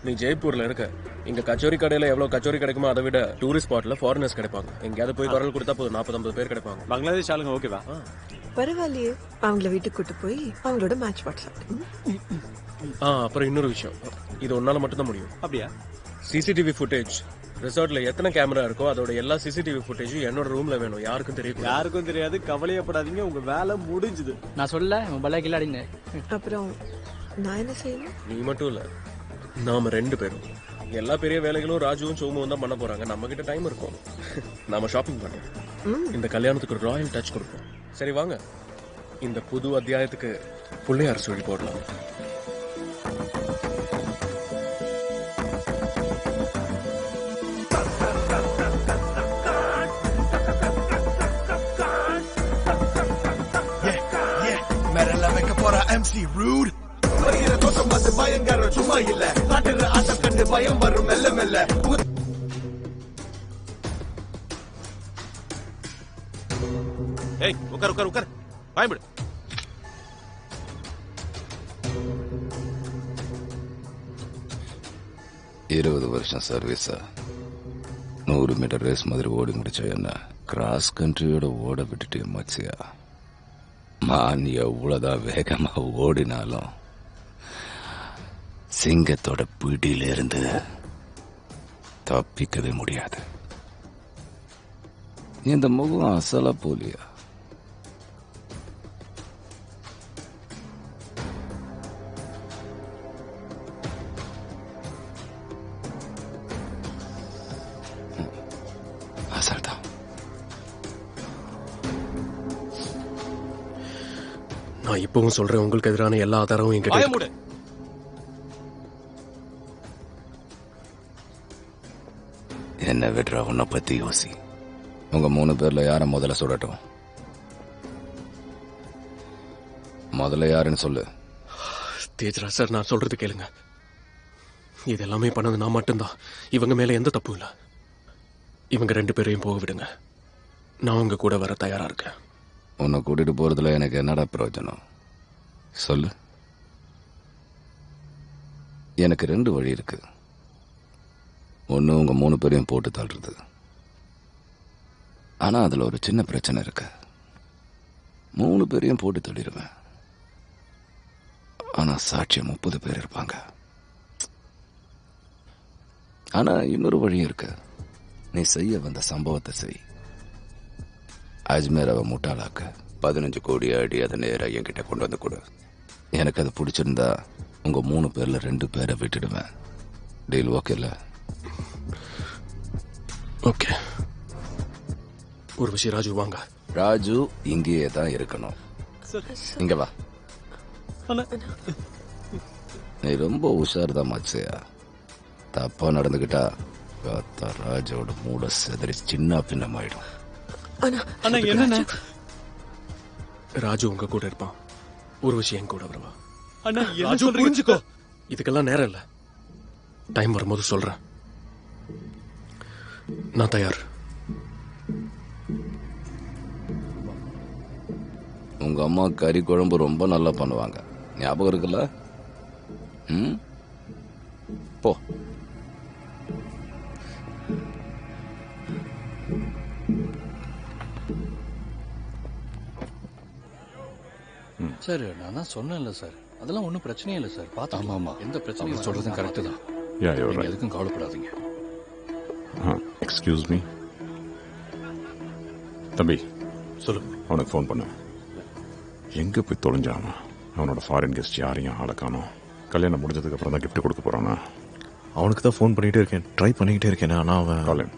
நீ ஜெய்ப்பூர்ல இருக்க. இங்க கச்சோரி கடையில எவ்வளவு கச்சோரி கிடைக்குமோ அதை விட டூரிஸ்ட் ஸ்பாட்ல ஃபாரினர்ஸ் கிடைப்பாங்க. எங்கேயாவது போய் குரல் கொடுத்தா போதும் 40-50 பேர் கிடைப்பாங்க. பங்களாதேஷ் ஆளுங்க ஓகேவா? பரவாயில்லையே, அவங்கள வீட்டுக்கு கூட்டு போய் அவங்களோட மேட்ச் வாட்ஸ்அப். அப்புறம் இன்னொரு விஷயம், இது உன்னால மட்டும்தான் முடியும். அப்படியா? சிசிடிவி ஃபுட்டேஜ் ரிசார்ட்ல எத்தனை கேமரா இருக்கோ அதோட எல்லா சிசிடிவி ஃபுட்டேஜும் என்னோட ரூம்ல வேணும். யாருக்கும் தெரியும். யாருக்கும் தெரியாது. கவலையப்படாதீங்க, உங்க வேலை முடிஞ்சது. நான் சொல்ல பல்ல கில்லாடிங்க. அப்புறம் நான் என்ன செய்யணும்? நீ மட்டும் இல்ல, நாம 2 பேரும். எல்லா பெரிய வேலைகளும் ராஜுவும் சோமுவும் தான் பண்ண போறாங்க. நம்ம கிட்ட டைம் இருக்கும். நாம ஷாப்பிங் பண்ணோம். இந்த கல்யாணத்துக்கு ஒரு ராயல் டச் கொடுப்போம். சரி வாங்க, இந்த புது அத்தியாயத்துக்கு பிள்ளையார் சொல்லி போடலாம். MC Rude வருகிற தோட்டம் பார்த்து பயங்கர சும்மா இல்ல. நாட்டுற ஆட்டம் கண்டு பயம் வரும் மெல்ல மெல்ல. ஏய் உட்கார் உட்கார் உட்கார், பயப்படு. இருபது வருஷம் சர்வீஸா 100 மீட்டர் ரேஸ் மாதிரி ஓடி முடிச்ச என்ன கிராஸ் கண்ட்ரியோட ஓட விட்டுட்டு மச்சியா. மான் எவ்வளவுதான் வேகமா ஓடினாலும் சிங்கத்தோட பிடியில இருந்து தப்பிக்கவே முடியாது. இந்த முகம் அசலா போலியா? அசல்தான். நான் இப்பவும் சொல்றேன், உங்களுக்கு எதிரான எல்லா ஆதாரமும் என்கிட்ட இருக்கு. என்ன விடுற, உன்னை பத்தி யோசி. உங்க 3 பேர்ல யார முதல்ல சொல்லட்டும்? முதல்ல யாருன்னு சொல்லு. தேஜ்ராஜ் சார், நான் சொல்றது கேளுங்க. இது எல்லாமே பண்ணது நான் மட்டும்தான். இவங்க மேல எந்த தப்பும் இல்ல. இவங்க 2 பேரையும் போக விடுங்க. நான் உங்க கூட வர தயாரா இருக்கேன். உன்னை கூட்டிட்டு போறதுல எனக்கு என்னடா பிரயோஜனம் சொல்லு. எனக்கு 2 வழி இருக்கு. ஒன்னு உங்க 3 பேரையும் போட்டு தள்ளுறது. ஆனா அதுல ஒரு சின்ன பிரச்சனை இருக்கு. 3 பேரையும் போட்டு தள்ளிடுவேன். ஆனா சாட்சியம் 30 பேர் இருப்பாங்க. ஆனா இன்னொரு வழி இருக்கு. நீ செய்ய வந்த சம்பவத்தை செய். அஜ்மேராவை முட்டாளாக்க 15 கோடி அடி அதை நேரா என்கிட்ட கொண்டு வந்து கொடு. எனக்கு அது பிடிச்சிருந்தா உங்க 3 பேர்ல 2 பேரை விட்டுடுவேன். டீல் ஓகேல? ஓகே. ஒரு விஷயம் ராஜு, வாங்க. ராஜு இங்கேயே தான் இருக்கணும். இங்க வா. நீ ரொம்ப உஷார் தான் மச்சையா. தப்பா நடந்துகிட்டா ராஜோட மூட செதறி சின்ன பின்னமாயிடும். என்ன ராஜு உங்க கூட இருப்பான். ஒரு விஷயம் என் கூட வருவா. ராஜு புரிஞ்சுக்கோ, இதுக்கெல்லாம் நேரம் இல்ல. டைம் வரும்போது சொல்றேன். நான் தயார். உங்க அம்மா கறி குழம்பு ரொம்ப நல்லா பண்ணுவாங்க, ஞாபகம் இருக்குல்ல? போ. சார் நான் தான் சொன்னேன்ல சார், அதெல்லாம் ஒன்றும் பிரச்சனையே இல்லை சார். பார்த்து ஆமா ஆமா, எந்த பிரச்சனையும் அவர் சொல்றதும் கரெக்டு தான். Yeah, you're நீங்க right. எதுக்கும் கவலைப்படாதீங்க. எக்ஸ்கியூஸ் மீ தம்பி, சொல்லுங்க. அவனுக்கு ஃபோன் பண்ண. எங்க போய் தொலைஞ்சான்? அவனோட ஃபாரின் கெஸ்ட் யாரையும் ஆளை காணோம். கல்யாணம் முடிஞ்சதுக்கு அப்புறம் தான் கிஃப்ட் கொடுக்க போறானா? அவனுக்கு தான் ஃபோன் பண்ணிகிட்டே இருக்கேன், ட்ரை பண்ணிக்கிட்டே இருக்கேன். ஆனால் அவன்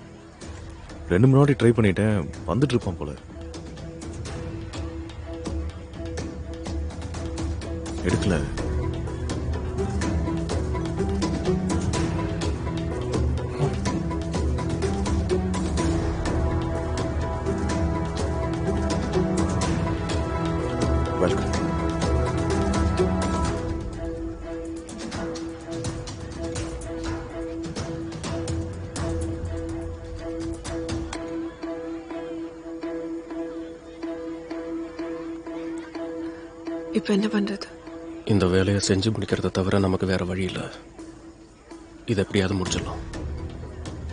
2 மணி வாட்டி ட்ரை பண்ணிட்டேன், வந்துட்டு இருப்பான் போல. எடுக்கல. வெல்கம். இப்போ என்ன பண்றது? இந்த வேலையை செஞ்சு முடிக்கிறத தவிர நமக்கு வேற வழி இல்லை. இதை எப்படியாவது முடிச்சிடலாம்.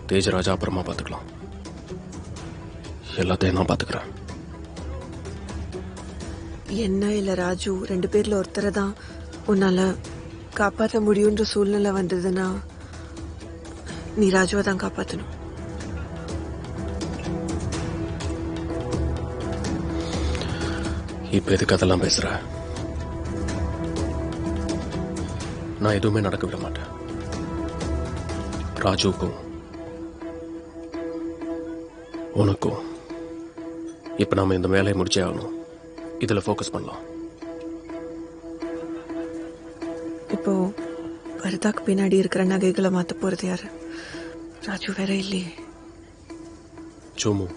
தேஜராஜா அப்புறமா பார்த்துக்கலாம். எல்லாத்தையும் நான் பார்த்துக்கிறேன். என்ன இல்ல ராஜு, 2 பேர்ல ஒருத்தரை தான் உன்னால காப்பாற்ற முடியுன்ற சூழ்நிலை வந்ததுன்னா நீ ராஜுவை தான் காப்பாற்றணும். இப்ப எதுக்கு அதெல்லாம் பேசுற? நான் எதுவுமே நடக்க விட மாட்டேன். ராஜுக்கும் உனக்கும் இப்ப நாம இந்த வேலையை முடிச்சே ஆகணும். இதுல ஃபோக்கஸ் பண்ணலாம். இப்போ பரதாக்கு பின்னாடி இருக்கிற நகைகளை மாத்த போறது யாரு? ராஜு வேற இல்லையே. சோமு.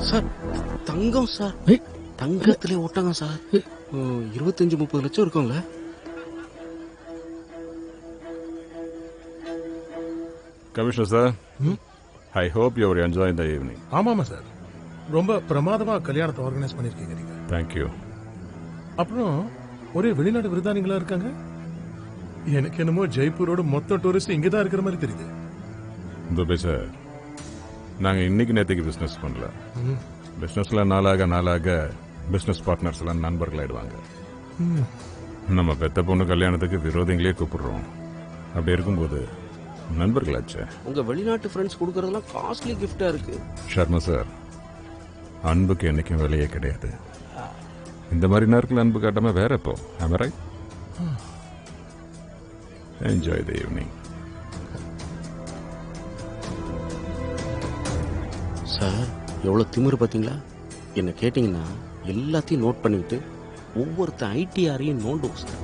சார் தங்கம் சார், தங்கத்திலே ஒட்டங்க சார். 25-30 லட்சம் இருக்கும்ல. Commissioner sir, I hope you are enjoying the evening. ஆமாமா சார், ரொம்ப பிரமாதமா கல்யாணத்தை ஆர்கனைஸ் பண்ணிருக்கீங்க நீங்க. தேங்க்யூ. அப்புறம் ஒரே வெளிநாடு விருதானிகளா இருக்காங்க. எனக்கு என்னமோ ஜெய்ப்பூரோட மொத்த டூரிஸ்ட் இங்கதான் இருக்கிற மாதிரி தெரியுது. துபே சார், நாங்கள் இன்னைக்கு நேற்றுக்கு பிஸ்னஸ் பண்ணல. பிஸ்னஸ்ல நாளாக பிஸ்னஸ் பார்ட்னர்ஸ் எல்லாம் நண்பர்கள் ஆயிடுவாங்க. நம்ம பெத்த பொண்ணு கல்யாணத்துக்கு விரோதிங்களே கூப்பிடுறோம். அப்படி இருக்கும்போது நண்பர்களாச்சே. உங்க வெளிநாட்டு ஃப்ரெண்ட்ஸ் கொடுக்கறதெல்லாம் காஸ்ட்லி கிஃப்டா இருக்கு. ஷர்மா சார், அன்புக்கு என்னைக்கும் விலையே கிடையாது. இந்த மாதிரி நேரத்தில் அன்பு காட்டாம வேற எப்போ? am I right? Enjoy the evening. Sir எவ்வளோ திமிரு பார்த்தீங்களா? என்ன கேட்டிங்கன்னா எல்லாத்தையும் நோட் பண்ணிக்கிட்டு ஒவ்வொருத்த ஐடிஆரையும் நோண்டுவோம் சார்.